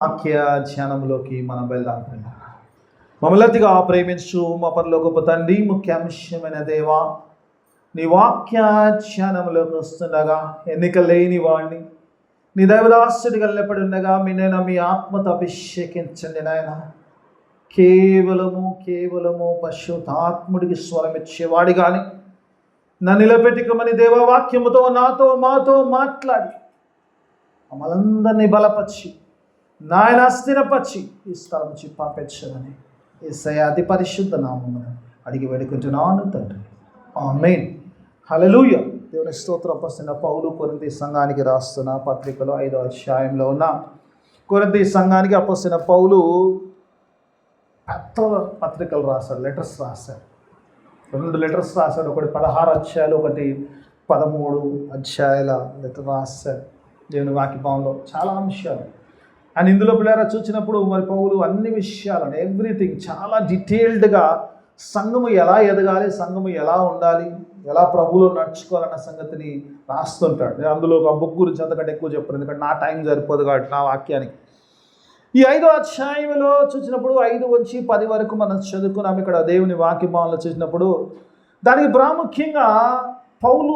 వాక్య ధ్యానంలోకి మనం వెళ్దాం. మమ్మల్నిగా ప్రేమించు మా పరలోకపు తండ్రి, ముఖ్యాంశమైన దేవా, నీ వాక్య ధ్యానంలోకి వస్తుండగా ఎన్నిక లేని వాడిని నీ దైవదాసుడిగా నిలబడి ఉండగా మీ ఆత్మతో అభిషేకించండి నాయన. కేవలము పరిశుద్ధాత్ముడికి స్వరం ఇచ్చేవాడి కానీ నన్ను నిలబెట్టుకోమని దేవవాక్యముతో నాతో మాతో మాట్లాడి మమ్మల్ందరినీ బలపరిచి నాయన స్థిరపరిచి ఈ స్థలం నుంచి పంపించమని యేసయ్య అతి పరిశుద్ధ నామమున అడిగి వేడుకుంటున్నాను తండ్రి, ఆమేన్. హల్లెలూయా. దేవుని స్తోత్రం. అపొస్తలుడైన పౌలు కొరింథీ సంఘానికి రాస్తున్న పత్రికలో 5వ అధ్యాయంలో ఉన్న కొరింథీ సంఘానికి అపొస్తలుడైన పౌలు పెద్ద పత్రికలు రాశాడు, లెటర్స్ రాశాడు. 2 లెటర్స్ రాశాడు. ఒకటి 16 అధ్యాయాలు, ఒకటి 13 అధ్యాయాల లెటర్ రాశాడు. దేవుని వాక్యభావంలో చాలా అంశాలు అండ్ ఇందులో పిల్లరా చూసినప్పుడు మరి పౌలు అన్ని విషయాలను ఎవ్రీథింగ్ చాలా డీటెయిల్డ్గా సంఘము ఎలా ఎదగాలి, సంఘము ఎలా ఉండాలి, ఎలా ప్రభువులో నడుచుకోవాలన్న సంగతిని రాస్తుంటాడు. నేను అందులో ఒక బుక్ గురించి అంతకంటే ఎక్కువ చెప్పాను, ఎందుకంటే నా టైం సరిపోదు కాబట్టి నా వాక్యానికి. ఈ 5వ అధ్యాయంలో చూసినప్పుడు 5 నుంచి 10 వరకు మనం చదువుకున్నాం. ఇక్కడ దేవుని వాక్యభావంలో చూసినప్పుడు దానికి ప్రాముఖ్యంగా పౌలు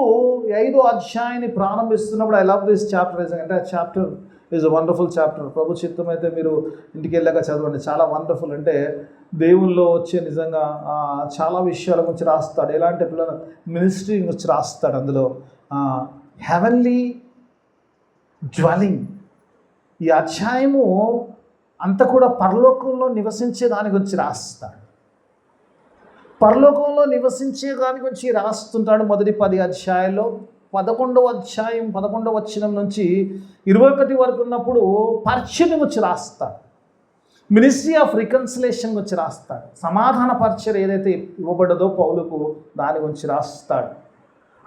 5వ అధ్యాయాన్ని ప్రారంభిస్తున్నప్పుడు ఐ లవ్ దిస్ చాప్టర్, అంటే ఆ chapter is a wonderful chapter. ప్రభు చిత్తం అయితే మీరు ఇంటికి వెళ్ళాక చదవండి, చాలా వండర్ఫుల్. అంటే దేవుల్లో వచ్చే నిజంగా చాలా విషయాల గురించి రాస్తాడు. ఎలాంటి పిల్లల మినిస్ట్రీ గురించి రాస్తాడు. అందులో హెవెన్లీ డ్వెల్లింగ్, ఈ అధ్యాయము అంతా కూడా పరలోకంలో నివసించే దాని గురించి రాస్తాడు. పరలోకంలో నివసించే దాని గురించి రాస్తుంటాడు. మొదటి 10 అధ్యాయాల్లో 11వ అధ్యాయం 11వ వచనం నుంచి 21 వరకు ఉన్నప్పుడు పరిచయం గురించి రాస్తాడు. మినిస్ట్రీ ఆఫ్ రికన్సిలేషన్ గురించి రాస్తాడు. సమాధాన పరిచయం ఏదైతే ఇవ్వబడ్డదో పౌలుకు దాని గురించి రాస్తాడు.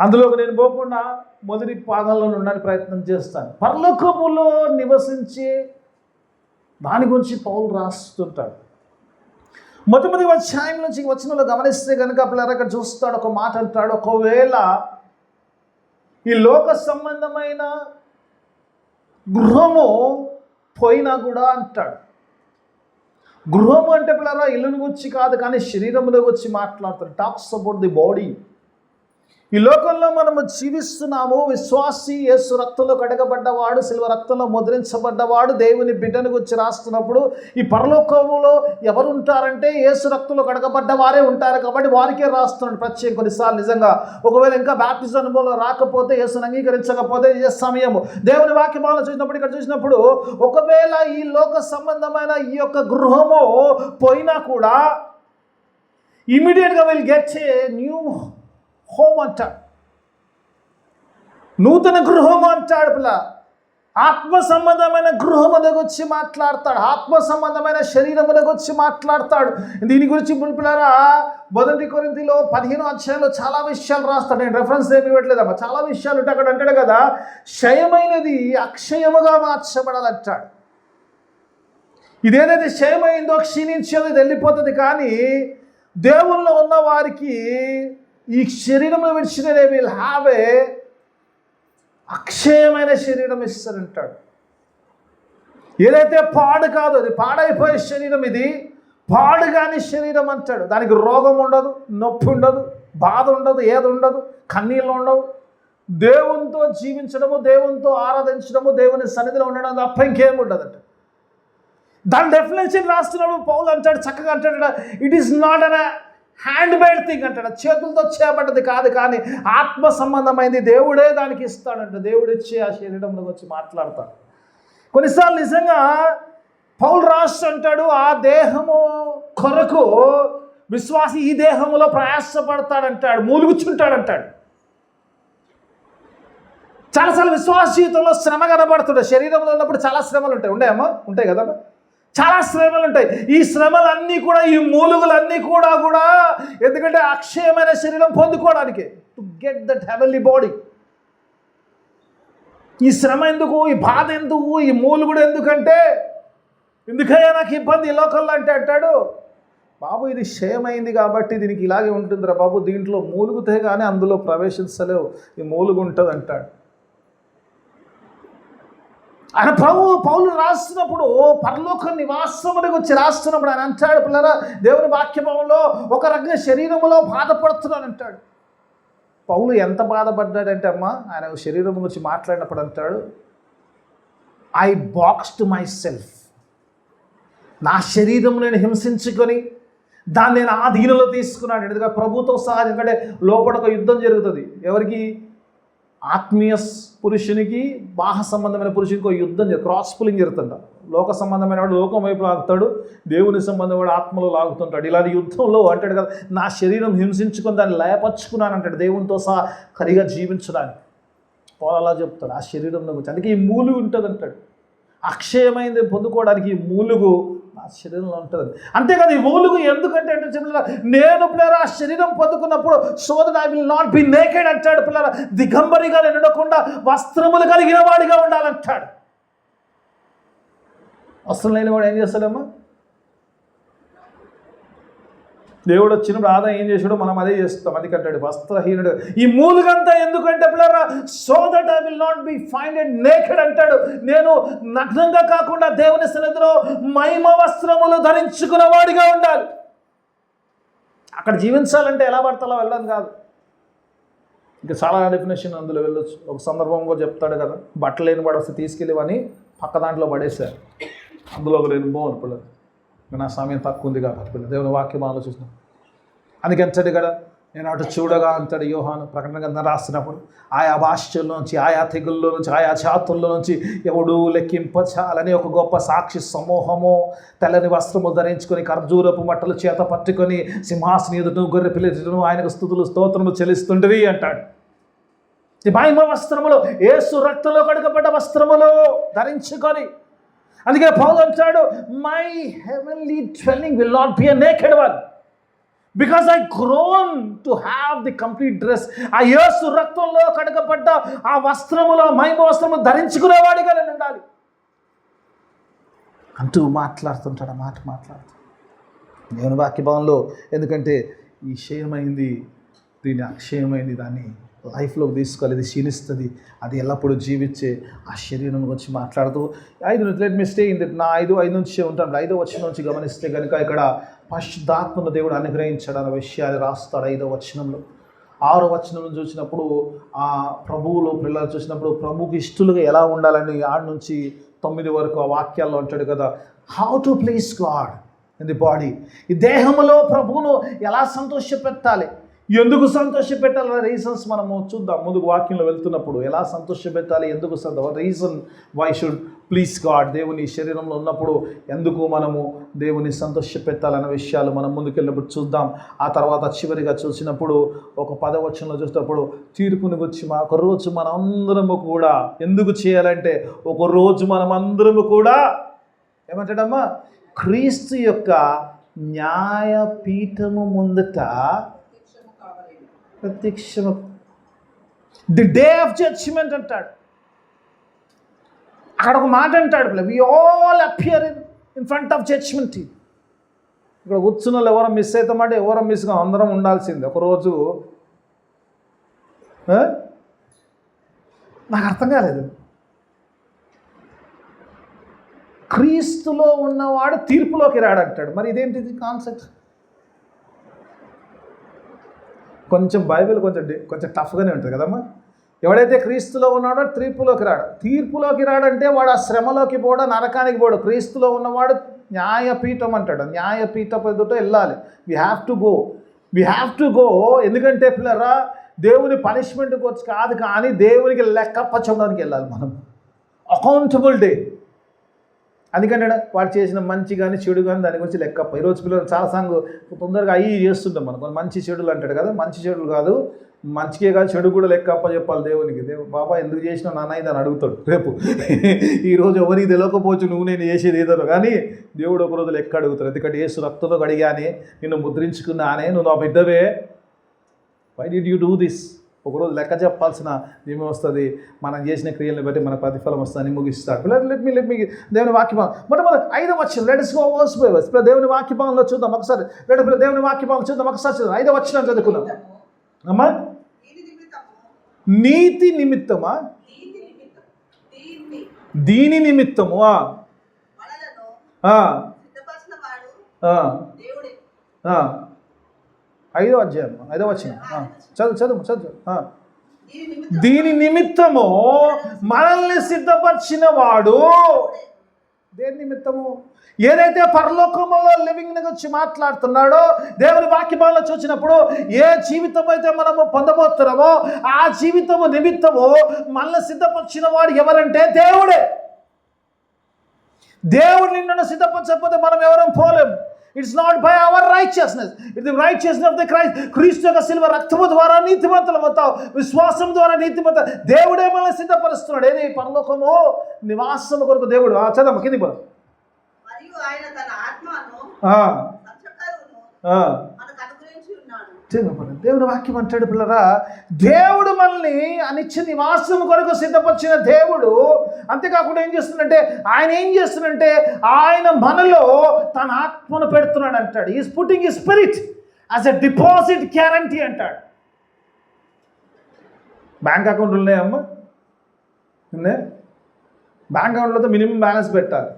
అందులోకి నేను పోకుండా మొదటి భాగంలో ఉండడానికి ప్రయత్నం చేస్తాను. పరలోకములో నివసించే దాని గురించి పౌలు రాస్తుంటాడు. మొట్టమొదటి అధ్యాయం నుంచి వచనంలో గమనిస్తే కనుక పిల్లలు అక్కడ చూస్తాడు, ఒక మాట అంటాడు, ఒకవేళ ఈ లోక సంబంధమైన గృహము పోయినా కూడా అంటాడు. గృహము అంటే పిల్లరా ఇల్లుని గురించి కాదు, కానీ శరీరంలో వచ్చి మాట్లాడతాడు. Talks about the body. ఈ లోకంలో మనము జీవిస్తున్నాము. విశ్వాసి యేసు రక్తంలో కడగబడ్డవాడు, సిల్వ రక్తంలో ముద్రించబడ్డవాడు దేవుని బిడ్డను గురించి రాస్తున్నప్పుడు ఈ పరలోకములో ఎవరు ఉంటారంటే యేసు రక్తంలో కడగబడ్డ వారే ఉంటారు. కాబట్టి వారికే రాస్తున్నాడు ప్రత్యేక. కొన్నిసార్లు నిజంగా ఒకవేళ ఇంకా బ్యాప్టిజం అనుభవంలో రాకపోతే, యేసును అంగీకరించకపోతే ఏ సమయము దేవుని వాక్యమాలను చూసినప్పుడు ఇక్కడ చూసినప్పుడు ఒకవేళ ఈ లోక సంబంధమైన ఈ యొక్క గృహము పోయినా కూడా ఇమీడియట్గా will get a new home అంటాడు, నూతన గృహము అంటాడు. పిల్ల ఆత్మ సంబంధమైన గృహములకు వచ్చి మాట్లాడతాడు, ఆత్మ సంబంధమైన శరీరములకు వచ్చి మాట్లాడతాడు. దీని గురించి పిల్లరా మొదటి కొరింథీలో 15వ అధ్యాయంలో చాలా విషయాలు రాస్తాడు. నేను రెఫరెన్స్ ఏమి ఇవ్వట్లేదమ్మా, చాలా విషయాలు ఉంటాయి అక్కడ. అంటాడు కదా, క్షయమైనది అక్షయముగా మార్చబడాలంటాడు. ఇదేదైతే క్షయమైందో క్షీణించేది వెళ్ళిపోతుంది, కానీ దేవుల్లో ఉన్న వారికి ఈ శరీరంలో విడిచిన విల్ హ్యావ్ ఏ అక్షయమైన శరీరం ఇస్తారంటాడు. ఏదైతే పాడు కాదు, అది పాడైపోయే శరీరం, ఇది పాడు కాని శరీరం అంటాడు. దానికి రోగం ఉండదు, నొప్పి ఉండదు, బాధ ఉండదు, ఏది ఉండదు, కన్నీళ్ళు ఉండవు. దేవునితో జీవించడము, దేవునితో ఆరాధించడము, దేవుని సన్నిధిలో ఉండడం తప్ప ఇంకేం ఉండదంట. దాని డెఫినేషన్ రాస్తున్నప్పుడు పౌలు అంటాడు, చక్కగా అంటాడు, it is not an hand made thing అంటాడు. చేతులతో చేయబడ్డది కాదు, కానీ ఆత్మ సంబంధమైంది. దేవుడే దానికి ఇస్తాడంట. దేవుడు ఇచ్చి ఆ శరీరంలో వచ్చి మాట్లాడతాడు. కొన్నిసార్లు నిజంగా పౌలు రాస్తూ అంటాడు, ఆ దేహము కొరకు విశ్వాసి ఈ దేహములో ప్రయాసపడతాడంటాడు, మూలుగుచుంటాడంటాడు. చాలాసార్లు విశ్వాస జీవితంలో శ్రమ కనబడుతుంటాయి. శరీరంలో ఉన్నప్పుడు చాలా శ్రమలు ఉంటాయి, ఉంటాయి కదా, చాలా శ్రమలు ఉంటాయి. ఈ శ్రమలన్నీ కూడా, ఈ మూలుగులన్నీ కూడా ఎందుకంటే అక్షయమైన శరీరం పొందుకోవడానికి, to get that heavenly body. ఈ శ్రమ ఎందుకు, ఈ బాధ ఎందుకు, ఈ మూలుగుడు ఎందుకంటే, ఎందుకయ్యా నాకు ఇబ్బంది ఈ లోకల్లో అంటే అంటాడు, బాబు ఇది క్షయమైంది కాబట్టి దీనికి ఇలాగే ఉంటుందిరా బాబు, దీంట్లో మూలుగుతే కానీ అందులో ప్రవేశించలేవు, ఈ మూలుగు ఉంటుంది అంటాడు. ఆయన పౌలు రాస్తున్నప్పుడు పరలోక నివాసములకు వచ్చి రాస్తున్నప్పుడు ఆయన అంటాడు, పిల్లరా దేవుని వాక్యభావంలో ఒక రకంగా శరీరములో బాధపడుతున్నాను అంటాడు. పౌలు ఎంత బాధపడ్డాడంటే అమ్మ, ఆయన శరీరం గురించి మాట్లాడినప్పుడు అంటాడు, ఐ బాక్స్డ్ మై సెల్ఫ్, నా శరీరం నేను హింసించుకొని దాన్ని నేను ఆధీనంలో తీసుకున్నాను. ఎందుకంటే ప్రభుతో సహా, ఎందుకంటే లోపల ఒక యుద్ధం జరుగుతుంది. ఎవరికి? ఆత్మీయ పురుషునికి బాహ సంబంధమైన పురుషునికి ఒక యుద్ధం క్రాస్ పులింగ్ జరుగుతుంట. లోక సంబంధమైన వాడు లోకం వైపు లాగుతాడు, దేవుని సంబంధం వాడు ఆత్మలో లాగుతుంటాడు. ఇలాంటి యుద్ధంలో అంటాడు కదా, నా శరీరం హింసించుకొని దాన్ని లయపరుచుకున్నాను అంటాడు, దేవునితో సహా కరిగా జీవించడానికి. పౌలు అలా చెప్తాడు ఆ శరీరంలో గురించి. అందుకే ఈ మూలుగు ఉంటుంది అంటాడు, అక్షయమైంది పొందుకోవడానికి ఈ మూలుగు నా శరీరంలో ఉంటుంది. అంతేకాదు ఈ మూలుగు ఎందుకంటే అంటే చెప్పిన నేను పిల్లరా ఆ శరీరం పొందుకున్నప్పుడు so that I will not be naked అంటాడు. పిల్లరా దిగంబరిగా నిండకుండా వస్త్రములు కలిగిన వాడిగా ఉండాలంటాడు. వస్త్రం లేనివాడు ఏం చేస్తాడమ్మా? దేవుడు వచ్చినప్పుడు ఆదాయం ఏం చేసాడో మనం అదే చేస్తాం. అది కట్టాడు వస్త్రహీనుడు. ఈ మూలుగంతా ఎందుకంటే పిల్లరా so that I will not be finded naked అంటాడు. నేను నగ్నంగా కాకుండా దేవుని సన్నిధిలో మహిమ వస్త్రములు ధరించుకున్న వాడిగా ఉండాలి. అక్కడ జీవించాలంటే ఎలా పడతా వెళ్ళాను కాదు. ఇంకా చాలా డెఫినేషన్ అందులో వెళ్ళొచ్చు. ఒక సందర్భంలో చెప్తాడు కదా, బట్టలు లేని వాడు వస్తే తీసుకెళ్ళివని పక్క దాంట్లో పడేశారు. అందులో ఒక లేని బాగుంది పిల్లలు. నా సమయం తక్కువ ఉంది కాబట్టి దేవుని వాక్యం ఆలోచిస్తున్నాం. అందుకే అంతటి కదా, నేను అటు చూడగా అంతటి యోహాను ప్రకటన గ్రంథం రాస్తున్నప్పుడు ఆయా భాషల్లో నుంచి, ఆయా తెగుల్లో నుంచి, ఆయా జాతుల్లో నుంచి ఎవడు లెక్కింపచాలని ఒక గొప్ప సాక్షి సమూహము తెల్లని వస్త్రము ధరించుకొని ఖర్జూరపు మట్టలు చేత పట్టుకొని సింహాసనం ఎదుటను గొర్రె పిల్లలను ఆయనకు స్తుతులు స్తోత్రము చెల్లిస్తుంటివి అంటాడు. ఈ మహిమ వస్త్రములు, యేసు రక్తంలో కడగబడ్డ వస్త్రములు ధరించుకొని. అందుకే పౌలు అంటాడు, my heavenly dwelling will not B a naked one because I grown to have the complete dress. ఆ యేసు రక్తంలో కడగబడ్డ ఆ వస్త్రములో మహిమ వస్త్రము ధరించుకునేవాడిగా నేను ఉండాలి అంటూ మాట్లాడుతుంటాడు. ఆ మాట మాట్లాడుతాడు దేవుని వాక్యభావంలో. ఎందుకంటే ఈ క్షయమైంది, దీన్ని అక్షయమైంది, దాన్ని లైఫ్లోకి తీసుకోవాలి. ఇది క్షీణిస్తుంది, అది ఎల్లప్పుడూ జీవించే ఆ శరీరం గురించి మాట్లాడుతూ 5 let me stay in that. నా 5 నుంచి ఉంటాను. 5వ వచనం నుంచి గమనిస్తే కనుక ఇక్కడ పరిశుద్ధాత్మను దేవుడు అనుగ్రహించాడు అనే విషయాన్ని రాస్తాడు 5వ వచనంలో. 6వ వచనం చూసినప్పుడు ఆ ప్రభువులో పిల్లలు చూసినప్పుడు ప్రభువుకి ఇష్టలుగా ఎలా ఉండాలని 6 నుంచి 9 వరకు ఆ వాక్యాల్లో అంటాడు కదా, how to please God in the body. ఈ దేహంలో ప్రభువును ఎలా సంతోషపెట్టాలి, ఎందుకు సంతోషపెట్టాలనే రీజన్స్ మనము చూద్దాం. ముందుకు వాక్యంలో వెళ్తున్నప్పుడు ఎలా సంతోషపెట్టాలి, ఎందుకు reason why should please God. దేవుని శరీరంలో ఉన్నప్పుడు ఎందుకు మనము దేవుని సంతోషపెట్టాలనే విషయాలు మనం ముందుకెళ్ళినప్పుడు చూద్దాం. ఆ తర్వాత చివరిగా చూసినప్పుడు ఒక 10వ వచనంలో చూసినప్పుడు తీర్పుని గురించి ఒక రోజు మనందరము కూడా ఎందుకు చేయాలంటే, ఒక రోజు మనం అందరము కూడా ఏమంటాడమ్మా, క్రీస్తు యొక్క న్యాయపీఠము ముందట ప్రత్యక్షము, ది డే ఆఫ్ జడ్జిమెంట్ అంటాడు. అక్కడ ఒక మాట అంటాడు, we all appear in front of judgment. ఇక్కడ కూర్చున్న వాళ్ళు ఎవరో మిస్ అవుతామంటే ఎవరో మిస్గా అందరం ఉండాల్సిందే ఒకరోజు. నాకు అర్థం కాలేదు. క్రీస్తులో ఉన్నవాడు తీర్పులోకి రాడంటాడు. మరి ఇదేంటిది కాన్సెప్ట్? కొంచెం బైబిల్ కొంచెం టఫ్గానే ఉంటుంది కదమ్మా. ఎవడైతే క్రీస్తులో ఉన్నాడో తీర్పులోకి రాడు. తీర్పులోకి రాడంటే వాడు ఆ శ్రమలోకి పోడు, నరకానికి పోడు. క్రీస్తులో ఉన్నవాడు న్యాయపీఠం అంటాడు. న్యాయపీఠం ఎదుట వెళ్ళాలి. We have to go. ఎందుకంటే పిల్లరా దేవుని పనిష్మెంట్కి వచ్చి కాదు, కానీ దేవునికి లెక్కప్పచ్చడానికి వెళ్ళాలి మనం. Accountable day. అందుకంటే వాడు చేసిన మంచి కానీ చెడు కానీ దాని గురించి లెక్కప్ప. ఈరోజు పిల్లలు చాలా సాంగ్ తొందరగా అయ్యి చేస్తుంటాం మనం. కొన్ని మంచి చెడులు అంటాడు కదా, మంచి చెడులు కాదు, మంచికే కాదు చెడు కూడా లెక్కప్ప చెప్పాలి దేవునికి. బాబా ఎందుకు చేసినా నాన్న ఇది అని అడుగుతాడు రేపు. ఈరోజు ఎవరికి తెలియకపోవచ్చు నువ్వు నేను చేసేది ఏదో, కానీ దేవుడు ఒకరోజు లెక్క అడుగుతాడు. ఎందుకంటే యేసు రక్తంతో కడిగానే, నిన్ను ముద్రించుకున్నానే, నువ్వు నా బిడ్డవే, why did you do this. ఒకరోజు లెక్క చెప్పాల్సిన ఏమి వస్తుంది, మనం చేసిన క్రియలను బట్టి మన ప్రతిఫలం వస్తుందని ముగిస్తాడు. లెట్ మీ దేవుని వాక్యభావం మొట్టమొదటి 5వ వచనం. Let's go verse by verse. దేవుని వాక్యభావంలో చూద్దాం ఒకసారి. దేవుని వాక్యభావం చూద్దాం ఒకసారి. 5వ వచనం చదువుకుందాం అమ్మా. నీతి నిమిత్తమా? దీని నిమిత్తము మనలను ఆ, సిద్ధపరచిన వాడు ఆ, దేవుడే. ఆ. 5వ అధ్యాయం 5వ వచనం. చదువు. దీని నిమిత్తం దీని నిమిత్తము మనల్ని సిద్ధపరిచిన వాడు. దేని నిమిత్తము? ఏదైతే పరలోకములో లివింగ్ గురించి మాట్లాడుతున్నాడో, దేవుని వాక్యములో చూసినప్పుడు ఏ జీవితం అయితే మనము పొందబోతున్నామో ఆ జీవితము నిమిత్తము మనల్ని సిద్ధపరిచిన వాడు ఎవరంటే దేవుడే. దేవుడు నిన్ను సిద్ధపరచకపోతే మనం ఎవరం పోలేం. It's not by our righteousness, it's the righteousness of the Christ. క్రీస్తు యొక్క శిలువ రక్తము ద్వారా నీతిమంతులమవుతావు, విశ్వాసం ద్వారా నీతిమంత. దేవుడే మనల్ని సిద్ధపరుస్తున్నాడు. ఏది? పరలోకము నివాసము కొరకు దేవుడు. చదమ్మ కింది పో. మరియు ఆయన తన ఆత్మను సంచకరువును మనకు అనుగ్రహించి ఉన్నాడు. దేవుని వాక్యం అంటాడు పిల్లరా, దేవుడు మనల్ని అనిచ్చే నివాసం కొరకు సిద్ధపరిచిన దేవుడు. అంతేకాకుండా ఏం చేస్తుందంటే ఆయన మనలో తన ఆత్మను పెడుతున్నాడు అంటాడు. Is putting his spirit as a deposit guarantee అంటాడు. బ్యాంక్ అకౌంట్ ఉన్నాయమ్మా? ఉన్నాయి. బ్యాంక్ అకౌంట్లతో మినిమం బ్యాలెన్స్ పెట్టాలి.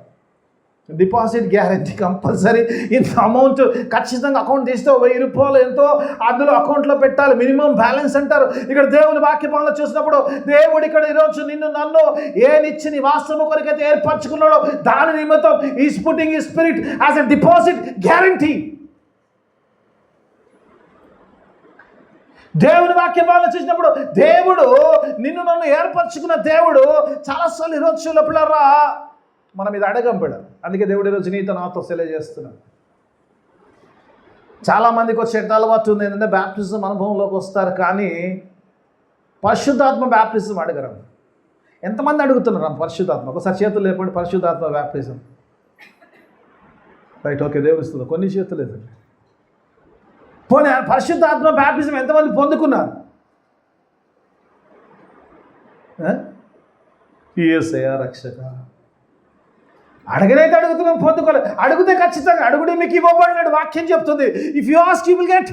Deposit guarantee compulsory. ఇంత అమౌంట్ ఖచ్చితంగా అకౌంట్ తీస్తే 1000 రూపాయలు ఎంతో అందులో అకౌంట్లో పెట్టాలి. మినిమం బ్యాలెన్స్ అంటారు. ఇక్కడ దేవుని వాక్యపాలన చూసినప్పుడు దేవుడు ఇక్కడ ఈరోజు నిన్ను నన్ను ఏ నిత్య నివాసము కొరకైతే ఏర్పరచుకున్నాడో దాని నిమిత్తం is putting his spirit as a deposit guarantee. దేవుని వాక్యపాలన చూసినప్పుడు దేవుడు నిన్ను నన్ను ఏర్పరచుకున్న దేవుడు చాలాసార్లు ఈరోజు పిల్లరా మనం ఇది అడగంపడాలి. అందుకే దేవుడు ఈరోజు నీతో నాతో తెలియజేస్తున్నాడు. చాలామందికి వచ్చే అలవాటు ఉంది ఏంటంటే బ్యాప్టిజం అనుభవంలోకి వస్తారు కానీ పరిశుద్ధాత్మ బ్యాప్టిజం అడగరు. ఎంతమంది అడుగుతున్నారు పరిశుద్ధాత్మ? ఒకసారి చేతులు లేకుండా పరిశుద్ధాత్మ బ్యాప్టిజం. రైట్, ఓకే, దేవుడు ఇస్తుంది. కొన్ని చేతులు లేదు. పోనీ పరిశుద్ధాత్మ బ్యాప్టిజం ఎంతమంది పొందుకున్నారు? యేసయ్యా రక్షక. అడగనైతే అడుగుతున్నాం, పొందుకోలేదు. అడిగితే ఖచ్చితంగా అడుగుడే మీకు ఇవ్వబడినాడు. వాక్యం చెప్తుంది, if you ask you will get.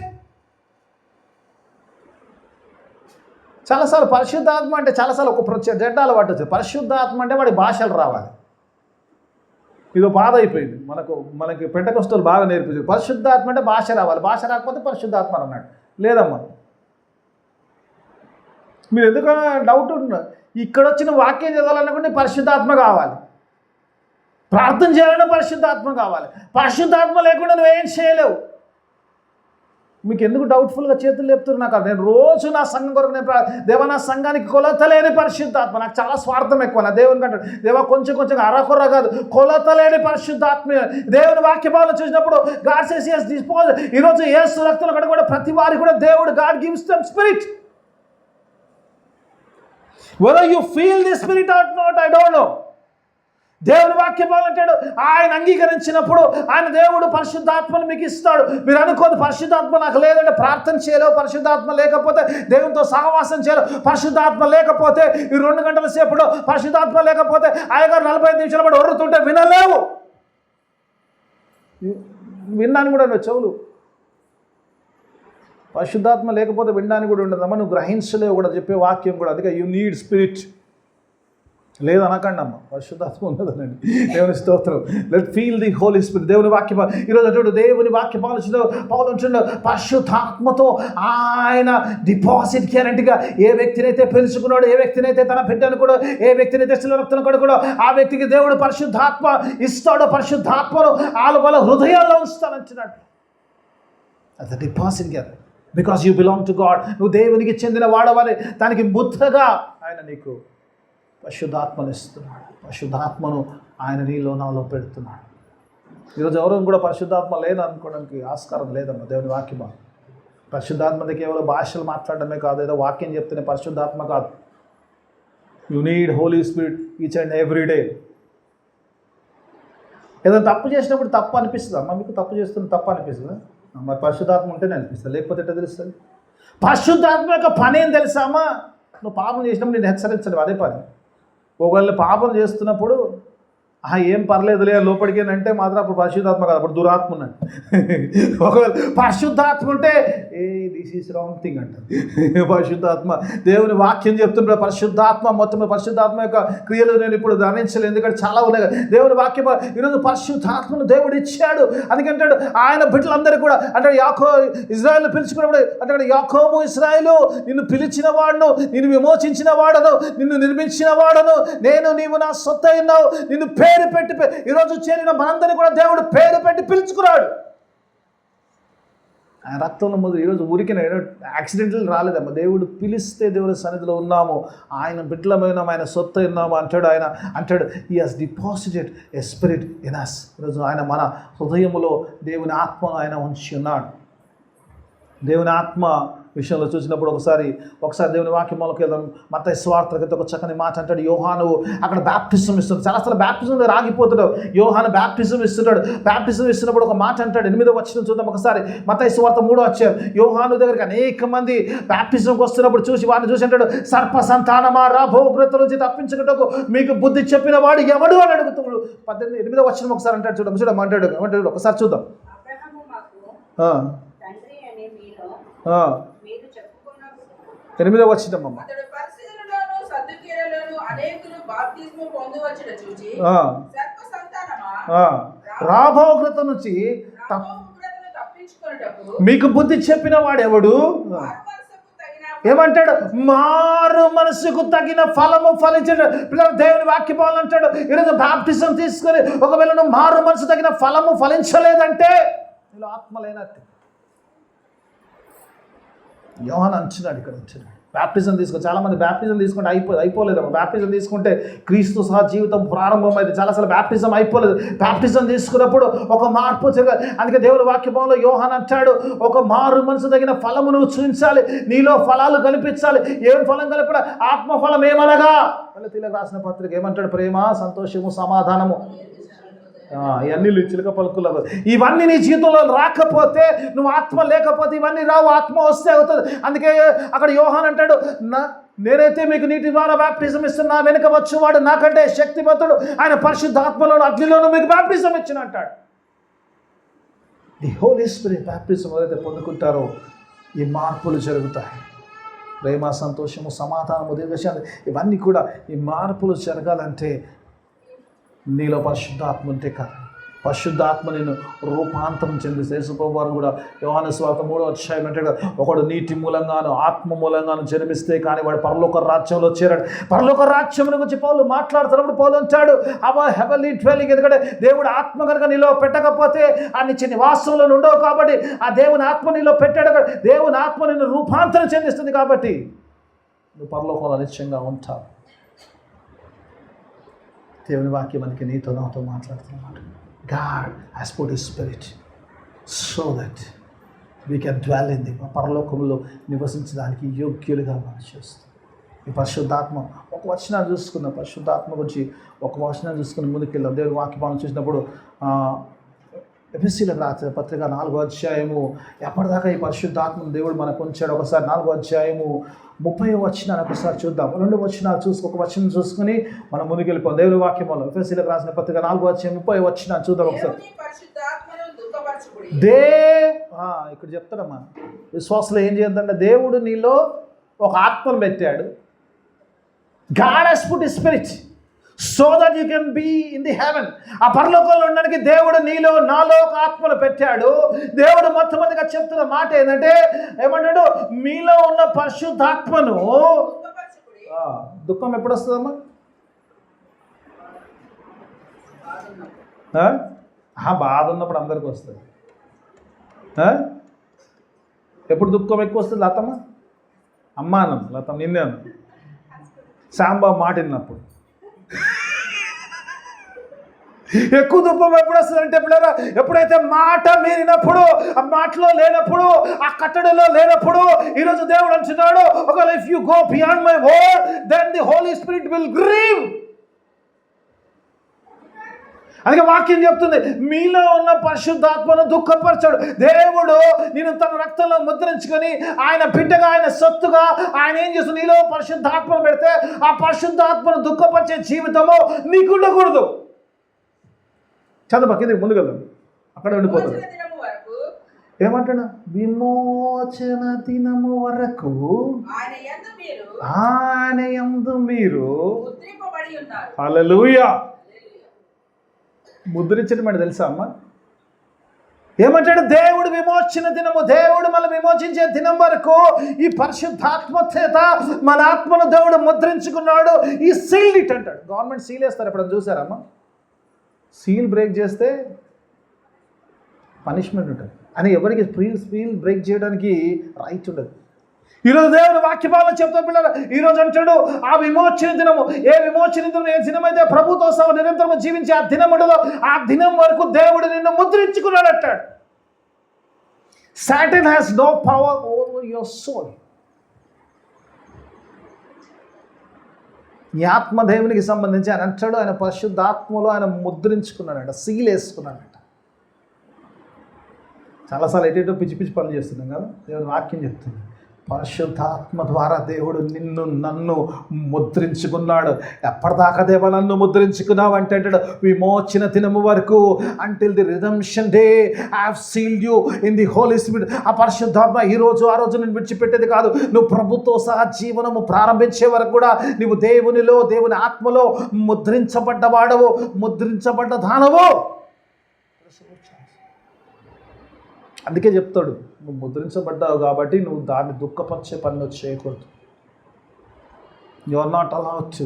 చాలాసార్లు పరిశుద్ధాత్మ అంటే చాలాసార్లు ఒక జడ్డ అలవాటు వచ్చింది. పరిశుద్ధాత్మ అంటే వాడి భాషలు రావాలి. ఇదో బాధ అయిపోయింది మనకి పెంటకొస్తలు బాగా నేర్పించారు. పరిశుద్ధాత్మ అంటే భాష రావాలి, భాష రాకపోతే పరిశుద్ధాత్మ అన్నాడు. లేదమ్మా, మీరు ఎందుకన్నా డౌట్ ఉన్నారు. ఇక్కడ వచ్చిన వాక్యం చదవాలనుకుంటే పరిశుద్ధాత్మ కావాలి, ప్రార్థన చేయాలంటే పరిశుద్ధాత్మ కావాలి. పరిశుద్ధాత్మ లేకుండా నువ్వేం చేయలేవు. మీకు ఎందుకు డౌట్ఫుల్గా చేతులు లేపుతున్నారు? నాకు నేను రోజు నా సంఘం కొరకు దేవ నా సంఘానికి కొలత లేని పరిశుద్ధాత్మ. నాకు చాలా స్వార్థం ఎక్కువ. నా దేవుని కంటే దేవ కొంచెం అరకొర కాదు, కొలత లేని పరిశుద్ధాత్మ. దేవుని వాక్యభావాలు చూసినప్పుడు గాడ్ సేస్ yes dispose. ఈరోజు యేసు రక్తంలో కూడా ప్రతి వారికి కూడా దేవుడు God gives them spirit. whether you feel the spirit or not, I don't know. దేవుని వాక్యం అంటాడు, ఆయన అంగీకరించినప్పుడు ఆయన దేవుడు పరిశుద్ధాత్మను మీకు ఇస్తాడు. మీరు అనుకోదు పరిశుద్ధాత్మ నాకు లేదంటే ప్రార్థన చేయలేవు, పరిశుద్ధాత్మ లేకపోతే దేవునితో సహవాసం చేయలేవు, పరిశుద్ధాత్మ లేకపోతే ఈ 2 గంటల సేపుడు పరిశుద్ధాత్మ లేకపోతే అయ్యగారు 45 నిమిషాల పాటు ఒర్రుతుంటే వినలేవు. వినడానికి కూడా చెవులు. పరిశుద్ధాత్మ లేకపోతే వినడానికి కూడా ఉండదమ్మా. నువ్వు గ్రహించలేవు కూడా చెప్పే వాక్యం కూడా. అందుకే యూ నీడ్ స్పిరిట్. లేదనకండి అమ్మ, పరిశుద్ధాత్మ ఉన్నదనండి. దేవుని స్తోత్రం. Let feel the Holy Spirit. దేవుని వాక్య ఈరోజు అటు దేవుని వాక్య పాలనలో పౌలు పరిశుద్ధాత్మతో ఆయన డిపాజిట్ గ్యారంటీగా ఏ వ్యక్తినైతే పెంచుకున్నాడో, ఏ వ్యక్తినైతే తన బిడ్డను కూడా, ఏ వ్యక్తినైతే శిలువ రక్తం కూడా ఆ వ్యక్తికి దేవుడు పరిశుద్ధాత్మ ఇస్తాడో, పరిశుద్ధాత్మను వాళ్ళ హృదయాల్లో ఉంచుతానంటున్నాడు. అది deposit guarantee. Because you belong to God. నువ్వు దేవునికి చెందిన వాడవాలి. దానికి ముద్రగా ఆయన నీకు పరిశుద్ధాత్మను ఇస్తున్నాడు. పరిశుద్ధాత్మను ఆయన నీలో నాలో పెడుతున్నాడు. ఈరోజు ఎవరు కూడా పరిశుద్ధాత్మ లేదనుకోవడానికి ఆస్కారం లేదమ్మా. దేవుని వాక్యం పరిశుద్ధాత్మది కేవలం భాషలు మాట్లాడడమే కాదు, ఏదో వాక్యం చెప్తేనే పరిశుద్ధాత్మ కాదు. You need Holy Spirit each and every day. ఏదైనా తప్పు చేసినప్పుడు తప్పు అనిపిస్తుంది అమ్మ. మీకు తప్పు చేస్తున్న తప్పు అనిపిస్తుందా? మరి పరిశుద్ధాత్మ ఉంటేనే అనిపిస్తుంది, లేకపోతే ఎట్లా తెలుస్తుంది? పరిశుద్ధాత్మ యొక్క పని ఏం తెలుసా అమ్మా? నువ్వు పాపం చేసినప్పుడు నేను హెచ్చరించడం అదే పని. ఒకవేళ పాపం చేస్తున్నప్పుడు ఏం పర్లేదులే లోపలికేనంటే మాత్రం అప్పుడు పరిశుద్ధాత్మ కాదు, అప్పుడు దురాత్మ ఉన్నాడు. ఒకవేళ పరిశుద్ధాత్మ ఉంటే దిస్ ఈస్ రాంగ్ థింగ్ అంటుంది. పరిశుద్ధాత్మ దేవుని వాక్యం చెప్తుంటే పరిశుద్ధాత్మ మొత్తం పరిశుద్ధాత్మ యొక్క క్రియలు నేను ఇప్పుడు ధ్యానించలేదు, ఎందుకంటే చాలా ఉన్నాయి కదా. దేవుని వాక్యం ఈరోజు పరిశుద్ధాత్మను దేవుడు ఇచ్చాడు. అందుకంటాడు ఆయన బిడ్డలందరూ కూడా అంటే ఇజ్రాయేల్ పిలుచుకున్నప్పుడు అంటే యాకోబు ఇశ్రాయేలు, నిన్ను పిలిచిన వాడును, నిన్ను విమోచించిన వాడను, నిన్ను నిర్మించిన వాడను నేను, నీవు నా సొత్తు అయినావు, నిన్ను పేరు పెట్టి ఈరోజు చేరిన మనందరినీ కూడా దేవుడు పేరు పెట్టి పిలుచుకున్నాడు. ఆయన రక్తంలో మొదలు ఈరోజు ఊరికిన యాక్సిడెంట్లు రాలేదమ్మా. దేవుడు పిలిస్తే దేవుడి సన్నిధిలో ఉన్నాము, ఆయన బిడ్డలమైన ఆయన సొత్తు ఉన్నాము అంటాడు. ఆయన అంటాడు he has deposited a spirit in us. ఈరోజు ఆయన మన హృదయములో దేవుని ఆత్మను ఆయన ఉంచి ఉన్నాడు. దేవుని ఆత్మ విషయంలో చూసినప్పుడు ఒకసారి దేవుని వాక్యంలోకి వెళ్దాం. మత్తయి సువార్త ఒక చక్కని మాట అంటాడు. యోహాను అక్కడ బ్యాప్టిజం ఇస్తున్నాడు. చాలాసార్లు బ్యాప్టిజం దగ్గర ఆగిపోతున్నాడు. యోహాను బ్యాప్టిజం ఇస్తున్నాడు. బ్యాప్టిజం ఇస్తున్నప్పుడు ఒక మాట అంటాడు. 8వ వచనం చూద్దాం ఒకసారి. మత్తయి సువార్త 3వ అధ్యాయం. యోహాను దగ్గరికి అనేక మంది బ్యాప్టిజంకి వస్తున్నప్పుడు చూసి వారిని చూసి అంటాడు, సర్ప సంతానమా రాబో ఉగ్రత నుంచి తప్పించుకుంటకు మీకు బుద్ధి చెప్పిన వాడు ఎవడు అని అడుగుతున్నాడు. 8వ వచనం ఒకసారి అంటాడు. చూడమంటాడు ఒకసారి చూద్దాం. 8వ వచనం రాభోగ్రత నుంచి మీకు బుద్ధి చెప్పిన వాడెవడు? ఏమంటాడు? మారు మనసుకు తగిన ఫలము ఫలించాడు. పిల్లలు దేవుని వాక్యం అంటాడు. ఈరోజు బాప్టిజం తీసుకొని ఒకవేళ నువ్వు మారు మనసు తగిన ఫలము ఫలించలేదంటే నీలో ఆత్మ లేనట్టు. యోహాను అంచున్నాడు ఇక్కడ వచ్చినాడు. బ్యాప్టిజం తీసుకో, చాలామంది బ్యాప్టిజం తీసుకుంటే అయిపోలేదమ్మా. బ్యాప్టిజం తీసుకుంటే క్రీస్తు సహా జీవితం ప్రారంభమైంది. చాలాసార్లు బ్యాప్టిజం అయిపోలేదు. బ్యాప్టిజం తీసుకున్నప్పుడు ఒక మార్పు జరగాలి. అందుకే దేవుని వాక్యంలో యోహాను అంటాడు, ఒక మారు మనసు తగిన ఫలము నువ్వు చూపించాలి, నీలో ఫలాలు కనిపించాలి. ఏం ఫలం కనిపడ? ఆత్మఫలం ఏమనగా తిలక రాసిన పత్రిక ఏమంటాడు? ప్రేమ, సంతోషము, సమాధానము, ఇవన్నీ చిలక పలుకుల. ఇవన్నీ నీ జీవితంలో రాకపోతే, నువ్వు ఆత్మ లేకపోతే ఇవన్నీ రావు. ఆత్మ వస్తే అవుతుంది. అందుకే అక్కడ యోహాను అంటాడు, నేనైతే మీకు నీటి ద్వారా బ్యాప్టిజం ఇస్తున్నా, వెనుక వచ్చేవాడు నాకంటే శక్తివంతుడు, ఆయన పరిశుద్ధాత్మలోను అగ్నిలోను మీకు బ్యాప్టిజం ఇచ్చిన అంటాడు. ది హోలీ స్పిరిట్ బ్యాప్టిజం ఎవరైతే పొందుకుంటారో ఈ మార్పులు జరుగుతాయి. ప్రేమ, సంతోషము, సమాధానము, దీర్ఘశాంతి, ఇవన్నీ కూడా ఈ మార్పులు జరగాలంటే నీలో పరిశుద్ధాత్మ ఉంటే కాదు. పరిశుద్ధాత్మ నేను రూపాంతరం చెందిస్తే యేసుప్రభువు వారు కూడా యోహాను సువార్త 3వ అధ్యాయం అంటే ఒకడు నీటి మూలంగాను ఆత్మ మూలంగాను జన్మిస్తే కానీ వాడు పరలోక రాజ్యంలో చేరాడు. పరలోక రాజ్యం గురించి పౌలు మాట్లాడుతున్నప్పుడు పౌలు అంటాడు అవర్ హెవెన్లీ డ్వెల్లింగ్. ఎందుకంటే దేవుడు ఆత్మ కనుక నీలో పెట్టకపోతే ఆ నిత్య నివాసంలో ఉండవు. కాబట్టి ఆ దేవుని ఆత్మ నీలో పెట్టాడు. దేవుని ఆత్మ నిన్ను రూపాంతరం చెందిస్తుంది. కాబట్టి నువ్వు పరలోకంలో నిత్యంగా ఉంటావు. దేవుని వాక్యం మనకి నీతో నాతో మాట్లాడుతున్నాడు. God has put His Spirit so that we can dwell in the పరలోకంలో నివసించడానికి యోగ్యులుగా మనం చేస్తాం. ఈ పరిశుద్ధాత్మ ఒక వచనాన్ని చూసుకుందాం. పరిశుద్ధాత్మ గురించి ఒక వచనాన్ని చూసుకుని ముందుకెళ్దాం. దేవుని వాక్యం చూసినప్పుడు ఎఫెసీయులకు రాసిన పత్రిక 4వ అధ్యాయము ఎప్పటిదాకా ఈ పరిశుద్ధాత్మను దేవుడు మనకు ఉంచాడు. ఒకసారి 4వ అధ్యాయము 30వ వచనాన్ని ఒకసారి చూద్దాం. 2 వచనాలు ఒక వచనం చూసుకుని మనం ముందుకెళ్ళిపోతాం. దేవుని వాక్యంలో ఎఫెసీయులకు రాసిన పత్రిక 4వ అధ్యాయం 30వ వచనాన్ని చూద్దాం ఒకసారి. ఇక్కడ చెప్తాడమ్మా, విశ్వాసంలో ఏం చేద్దంటే దేవుడు నీలో ఒక ఆత్మను పెట్టాడు. God has put His Spirit so that you can be in the heaven. ఆ పరలోకంలో ఉండడానికి దేవుడు నీలో నాలో ఒక ఆత్మను పెట్టాడు. దేవుడు మొట్టమొదటిగా చెప్తున్న మాట ఏంటంటే ఏమంటాడు? మీలో ఉన్న పరిశుద్ధాత్మను దుఃఖం ఎప్పుడు వస్తుందమ్మా? బాధ ఉన్నప్పుడు అందరికీ వస్తుంది. ఎప్పుడు దుఃఖం ఎక్కువ వస్తుంది? లతమ్మ అమ్మానం లతమ్మ నిన్నే శాంబాబు మాట విన్నప్పుడు ఎక్కువ దుఃఖం ఎప్పుడు వస్తుంది అంటే ఎప్పుడైతే మాట మీరినప్పుడు, ఆ మాటలో లేనప్పుడు, ఆ కట్టడిలో లేనప్పుడు. ఈరోజు దేవుడు అంటున్నాడు, ఒకవేళ if you go beyond my word then the Holy Spirit will grieve. అందుకే వాక్యం చెప్తుంది, మీలో ఉన్న పరిశుద్ధాత్మను దుఃఖపరచాడు. దేవుడు నేను తన రక్తంలో ముద్రించుకొని ఆయన బిడ్డగా, ఆయన సొత్తుగా ఆయన ఏం చేస్తుంది? నీలో పరిశుద్ధాత్మను పెడితే ఆ పరిశుద్ధాత్మను దుఃఖపరిచే జీవితము నీకు ఉండకూడదు. చదవ కింద ముందుకెళ్దాం, అక్కడ ఉండిపోతుంది. విమోచన దినము వరకు ఏమంటున్నా? విమోచన దినము వరకు ఆయన యందు మీరు ముద్రింపబడి ఉన్నారు. హల్లెలూయా. ముద్రించడం అంటే తెలుసా అమ్మ? ఏమంటాడు? దేవుడు విమోచన దినము, దేవుడు మనం విమోచించే దినం వరకు ఈ పరిశుద్ధాత్మ చేత మన ఆత్మను దేవుడు ముద్రించుకున్నాడు. ఈ సీల్ ఇట్ అంటాడు. గవర్నమెంట్ సీల్ వేస్తారు, ఎప్పుడైనా చూసారమ్మా? సీల్ బ్రేక్ చేస్తే పనిష్మెంట్ ఉంటుంది అని ఎవరికి సీల్ బ్రేక్ చేయడానికి రైట్ ఉండదు. ఈరోజు దేవుడు వాక్యభావం చెప్తాడు పిల్లలు. ఈరోజు అంటాడు ఆ విమోచన దినము, ఏ విమోచన దినం, ఏ దినమైతే ప్రభుతో సహా నిరంతరం జీవించి ఆ దినం ఉండదో ఆ దినం వరకు దేవుడు నిన్ను ముద్రించుకున్నాడు అంటాడు. Satan has no power over your soul. ఈ ఆత్మ దేవునికి సంబంధించి ఆయన అంటాడు, ఆయన పరిశుద్ధాత్మలో ఆయన ముద్రించుకున్నాడంట, సీల్ వేసుకున్నాడంట. చాలాసార్లు ఎటేటో పిచ్చి పిచ్చి పనులు చేస్తున్నాం కదా. దేవుని వాక్యం చెప్తుంది, పరిశుద్ధాత్మ ద్వారా దేవుడు నిన్ను నన్ను ముద్రించుకున్నాడు. ఎప్పటిదాకా దేవ నన్ను ముద్రించుకున్నావు అంటే అంటాడు విమోచన దినము వరకు, until the redemption day I have sealed you in the Holy Spirit. ఆ పరిశుద్ధాత్మ ఈ రోజు ఆ రోజు నేను విడిచిపెట్టేది కాదు. నువ్వు ప్రభుతో సహా జీవనము ప్రారంభించే వరకు కూడా నువ్వు దేవునిలో, దేవుని ఆత్మలో ముద్రించబడ్డవాడవు, ముద్రించబడ్డ దానవు. అందుకే చెప్తాడు, నువ్వు ముద్రించబడ్డావు కాబట్టి నువ్వు దాన్ని దుఃఖపరిచే పని చేయకూడదు. You are not allowed to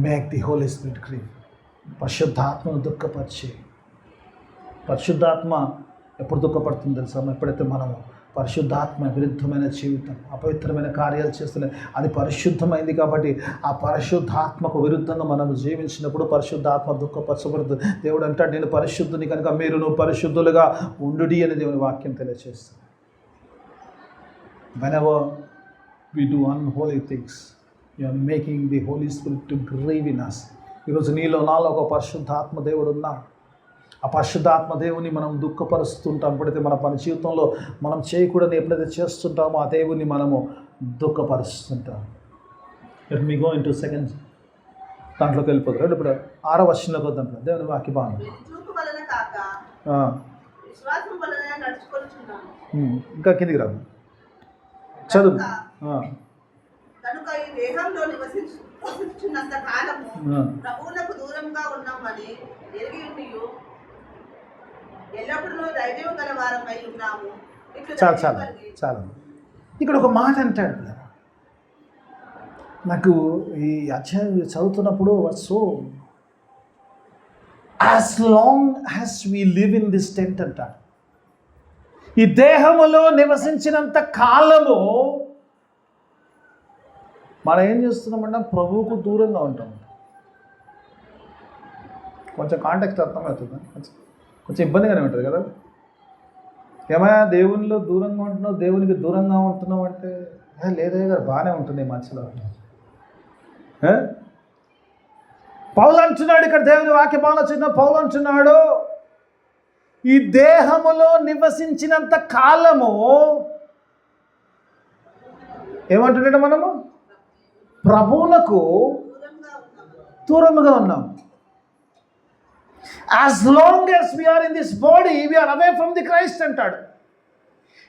make the Holy Spirit grieve. పరిశుద్ధాత్మను దుఃఖపరిచే. పరిశుద్ధాత్మ ఎప్పుడు దుఃఖపడుతుంది తెలుసా? ఎప్పుడైతే మనము పరిశుద్ధాత్మ విరుద్ధమైన జీవితం, అపవిత్రమైన కార్యాలు చేస్తున్నాయి, అది పరిశుద్ధమైంది కాబట్టి ఆ పరిశుద్ధాత్మకు విరుద్ధంగా మనం జీవించినప్పుడు పరిశుద్ధాత్మ దుఃఖపరచబడుతుంది. దేవుడు అంటాడు, నేను పరిశుద్ధుని కనుక మీరు పరిశుద్ధులుగా ఉండుడి అని దేవుని వాక్యం తెలియజేస్తుంది. Whenever we do unholy things, you are making the Holy Spirit to grieve in us. ఈరోజు నీలో నాలో ఒక పరిశుద్ధాత్మ దేవుడు ఉన్నాడు. ఆ పరిశుద్ధాత్మ దేవుని మనం దుఃఖపరుస్తుంటాం. ఎప్పుడైతే మన పని జీవితంలో మనం చేయకూడదు ఎప్పుడైతే చేస్తుంటామో ఆ దేవుని మనము దుఃఖపరుస్తుంటాం. Let me go into seconds దాంట్లోకి వెళ్ళిపోతారు. ఇప్పుడు 6వ వచనంలోకి వద్దాం. దేవుని వాక్య భాగం ఇంకా కిందికి రాదు, చదువు. కనుక ఈ దేహంలో నివసించున్నంత కాలము ప్రభువునకు దూరంగా ఉన్నామని ఎరిగి ఉండియు ఎల్లప్పుడూ ధైర్యం గల వారమై ఉన్నాము. చాలా ఇక్కడ ఒక మాట అంటాడు. నాకు ఈ అధ్యాయం చదువుతున్నప్పుడు so as long as we live in this tent అంటాడు. ఈ దేహములో నివసించినంత కాలము మనం ఏం చేస్తున్నామంటే ప్రభువుకు దూరంగా ఉంటాం. కొంచెం కాంటెక్స్ట్ అర్థమవుతుంది, కొంచెం ఇబ్బందిగానే ఉంటుంది కదా. ఏమయ్యా దేవునిలో దూరంగా ఉంటున్నావు, దేవునికి దూరంగా ఉంటున్నావు అంటే లేదే కదా, బాగానే ఉంటుంది మనసులో. పౌలు అంటున్నాడు ఇక్కడ, దేవుని వాక్య భావన చిన్న పౌలు అంటున్నాడు, ఈ దేహములో నివసించినంత కాలము ఏమంటున్నాడు, మనము ప్రభువునకు దూరముగా ఉన్నాము. As long as we are in this body, we are away from the Christ అంటాడు.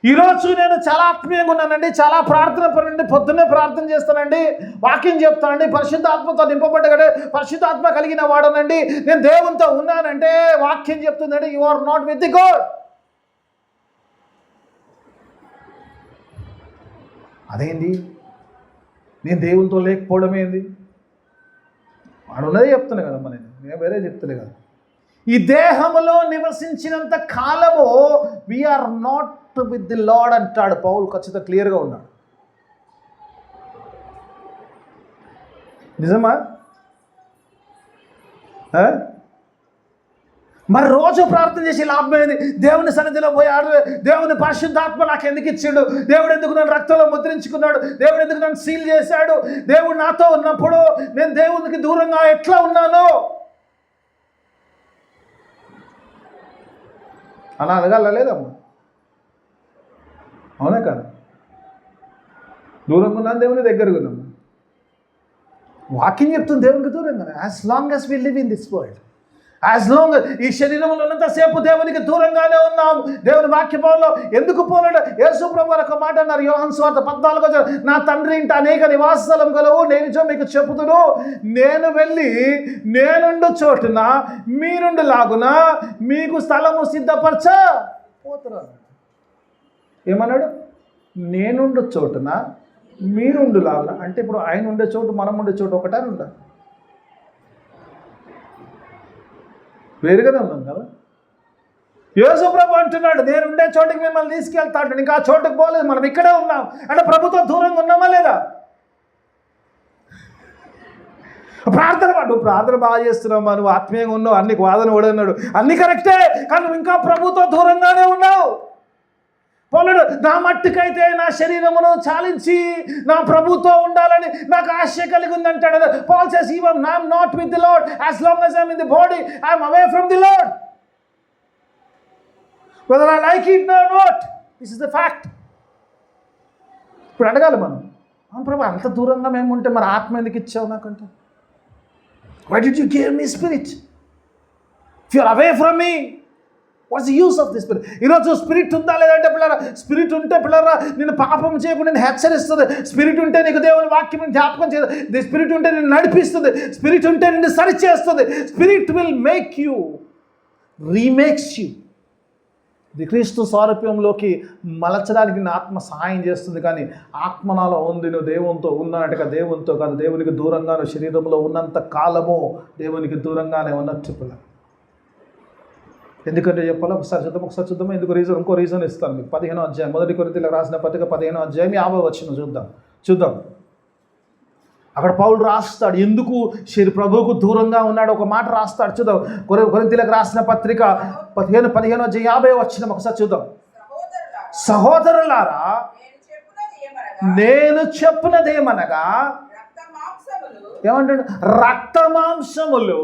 ఈరోజు నేను చాలా ఆత్మీయంగా ఉన్నానండి, చాలా ప్రార్థన పనండి, పొద్దున్నే ప్రార్థన చేస్తానండి, వాక్యం చెప్తానండి, పరిశుద్ధాత్మతో నింపబడ్డ పరిశుద్ధాత్మ కలిగిన వాడనండి, నేను దేవునితో ఉన్నానంటే వాక్యం చెప్తుందండి you are not with the God. అదేంది నేను దేవునితో లేకపోవడం ఏంది? వాడు ఉన్నదే చెప్తున్నా కదమ్మా, నేను వేరే చెప్తులే కదా. ఈ దేహములో నివసించినంత కాలము we are not with the Lord అంటాడు పౌలు. ఖచ్చితంగా క్లియర్గా ఉన్నాడు. నిజమా? మరి రోజు ప్రార్థన చేసి లాభం ఏంది? దేవుని సన్నిధిలో పోయాడు, దేవుని పరిశుద్ధాత్మ నాకు ఎందుకు ఇచ్చాడు, దేవుడు ఎందుకు నన్ను రక్తంలో ముద్రించుకున్నాడు, దేవుడు ఎందుకు నన్ను సీల్ చేశాడు, దేవుడు నాతో ఉన్నప్పుడు నేను దేవునికి దూరంగా ఎట్లా ఉన్నాను అలా అడగాలలేదమ్మా? అవునా కదా? దూరంగా ఉన్నాను, దేవుని దగ్గరగా ఉన్నాము. వాక్యం చెప్తుంది దేవునికి దూరంగా. As long as we live in this world, as long ఈ శరీరంలో ఉన్నంతసేపు దేవునికి దూరంగానే ఉన్నాం. దేవుని వాక్యభావంలో ఎందుకు పోలేడు? యేసు ప్రభువు ఒక మాట అన్నారు, యోహాను సువార్త 14 నా తండ్రి ఇంట అనేక నివాసస్థలం గలవు, నేను మీకు చెప్పుదును, నేను వెళ్ళి నేనుండు చోటున మీరుండు లాగున మీకు స్థలము సిద్ధపరచ పోతున్నాను. ఏమన్నాడు? నేనుండు చోటున మీరుండు లాగున. అంటే ఇప్పుడు ఆయన ఉండే చోటు మనం ఉండే చోటు ఒకటే ఉండాలి, వేరుగానే ఉన్నాం కదా. యేసు ప్రభు అంటున్నాడు నేను ఉండే చోటుకి మిమ్మల్ని తీసుకెళ్తాడు, ఇంకా ఆ చోటుకు పోలేదు, మనం ఇక్కడే ఉన్నాం. అంటే ప్రభుత్వం దూరంగా ఉన్నామా లేదా? ప్రార్థన బాగా చేస్తున్నావు, నువ్వు ఆత్మీయంగా ఉన్నావు, అన్ని వాదన ఓడన్నాడు, అన్ని కరెక్టే, కానీ నువ్వు ఇంకా ప్రభుత్వం దూరంగానే ఉన్నావు. పోలేడు. నా మట్టుకైతే నా శరీరమును చాలించి నా ప్రభుతో ఉండాలని నాకు ఆశ కలిగి ఉంది అంటాడు. Paul says even I am not with the Lord, as long as I am in the body I am away from the Lord, whether I like it or not, this is the fact. ఇప్పుడు అడగాలి మనం, అవును ప్రభు అంత దూరంగా మేము ఉంటే మరి ఆత్మ ఎందుకు ఇచ్చావు నాకంటే? Why did you give me spirit? If you are away from me, what's the use of the spirit? ఈరోజు స్పిరిట్ ఉందా లేదంటే పిల్లరా, స్పిరిట్ ఉంటే పిల్లరా నేను పాపం చేయకుండా నేను హెచ్చరిస్తుంది. స్పిరిట్ ఉంటే నీకు దేవుని వాక్యం జ్ఞాపకం చేయదు. ది స్పిరిట్ ఉంటే నేను నడిపిస్తుంది. స్పిరిట్ ఉంటే నిన్ను సరి చేస్తుంది. Spirit will make you, remakes you. The క్రీస్తు స్వారూప్యంలోకి మలచడానికి నా ఆత్మ సహాయం చేస్తుంది. కానీ ఆత్మ నాలో ఉంది, నువ్వు దేవునితో ఉన్నానట్టుగా దేవునితో కాదు, దేవునికి దూరంగాను శరీరంలో ఉన్నంత కాలము దేవునికి దూరంగానే ఉన్నట్టు పిల్ల. ఎందుకంటే చెప్పాలి, ఒకసారి చూద్దాం. ఎందుకు రీజన్, ఇంకో రీజన్ ఇస్తాను మీకు. 15వ అధ్యాయం 1 కొరింథీయులకు రాసిన పత్రిక 15వ అధ్యాయం 50వ వచనం చూద్దాం. అక్కడ పౌలు రాస్తాడు ఎందుకు ప్రభువుకు దూరంగా ఉన్నాడు, ఒక మాట రాస్తాడు. చూద్దాం. కొరింథీయులకు రాసిన పత్రిక 15వ అధ్యాయం 50వ వచనం ఒకసారి చూద్దాం. సహోదరులారా నేను చెప్పినదేమనగా, ఏమంటాడు? రక్త మాంసములు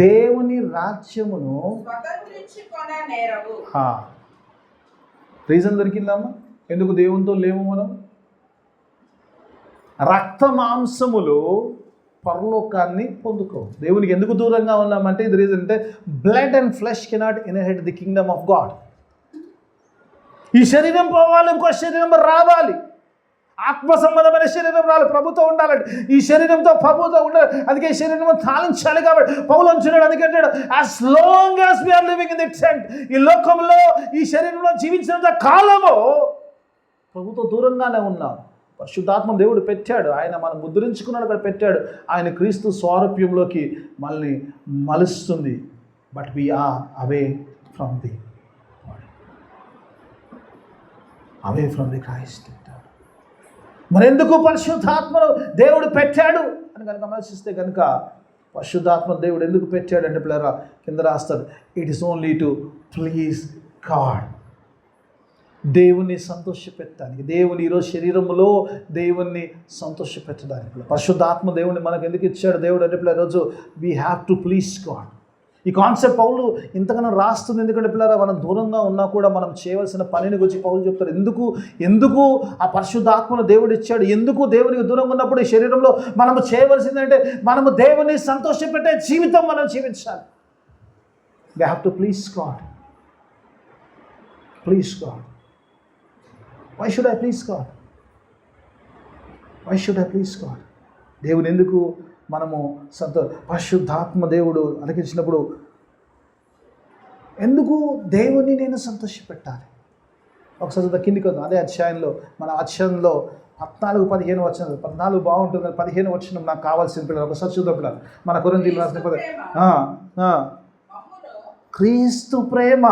దేవుని రాజ్యమును. రీజన్ దొరికిందమ్మా ఎందుకు దేవునితో లేము మనం? రక్త మాంసములు పరలోకాన్ని పొందుకో. దేవునికి ఎందుకు దూరంగా ఉన్నామంటే ఇది రీజన్ అంటే blood and flesh cannot inherit the Kingdom of God. ఈ శరీరం పోవాలి, ఇంకో శరీరం రావాలి. ఆత్మ సంబంధమైన శరీరం రాలి, ప్రభుతో ఉండాలంటే ఈ శరీరంతో ప్రభుతో ఉండాలి. అందుకే ఈ శరీరం తాళించాలి. కాబట్టి పౌలు అంటున్నాడు, అందుకంటే as long as we are living in this tent, ఈ లోకంలో ఈ శరీరంలో జీవించినంత కాలము ప్రభుతో దూరంగానే ఉన్నాం. పరిశుద్ధాత్మ దేవుడు పెట్టాడు, ఆయన మనం ముద్రించుకున్నాడు, అక్కడ పెట్టాడు. ఆయన క్రీస్తు స్వారూప్యంలోకి మనల్ని మలుస్తుంది. But we are away from the Christ. మరెందుకు పరిశుద్ధాత్మను దేవుడు పెట్టాడు అని కనుక ఆలోచిస్తే కనుక, పరిశుద్ధాత్మ దేవుడు ఎందుకు పెట్టాడు అంటే పిల్లరా కింద రాస్తాడు, it is only to please God. దేవుణ్ణి సంతోషపెట్టడానికి, దేవుని ఈరోజు శరీరంలో దేవుణ్ణి సంతోషపెట్టడానికి పరిశుద్ధాత్మ దేవుణ్ణి మనకు ఎందుకు ఇచ్చాడు దేవుడు అంటే పిల్లల రోజు we have to please God. ఈ కాన్సెప్ట్ పౌలు ఇంతకన్నా రాస్తుంది. ఎందుకంటే పిల్లరా మనం దూరంగా ఉన్నా కూడా మనం చేయవలసిన పనిని గురించి పౌలు చెప్తారు. ఎందుకు ఆ పరిశుద్ధాత్మను దేవుడు ఇచ్చాడు, ఎందుకు దేవునికి దూరంగా ఉన్నప్పుడు ఈ శరీరంలో మనము చేయవలసిందంటే మనము దేవుని సంతోషపెట్టే జీవితం మనం జీవించాలి. We have to please God. Why should I please God? దేవుని ఎందుకు మనము పరిశుద్ధాత్మ దేవుడు అలికించినప్పుడు ఎందుకు దేవుని నేను సంతోషపెట్టాలి? ఒకసారి కిందికి వద్దాం. అదే అధ్యాయంలో మన అధ్యాయంలో 14-15 వచనం, 14 బాగుంటుంది, 15 వచనం నాకు కావాల్సిన పిల్లలు ఒకసారి చూద్దాం. పిల్లలు మన కొరింథీయులకు రాసిన క్రీస్తు ప్రేమ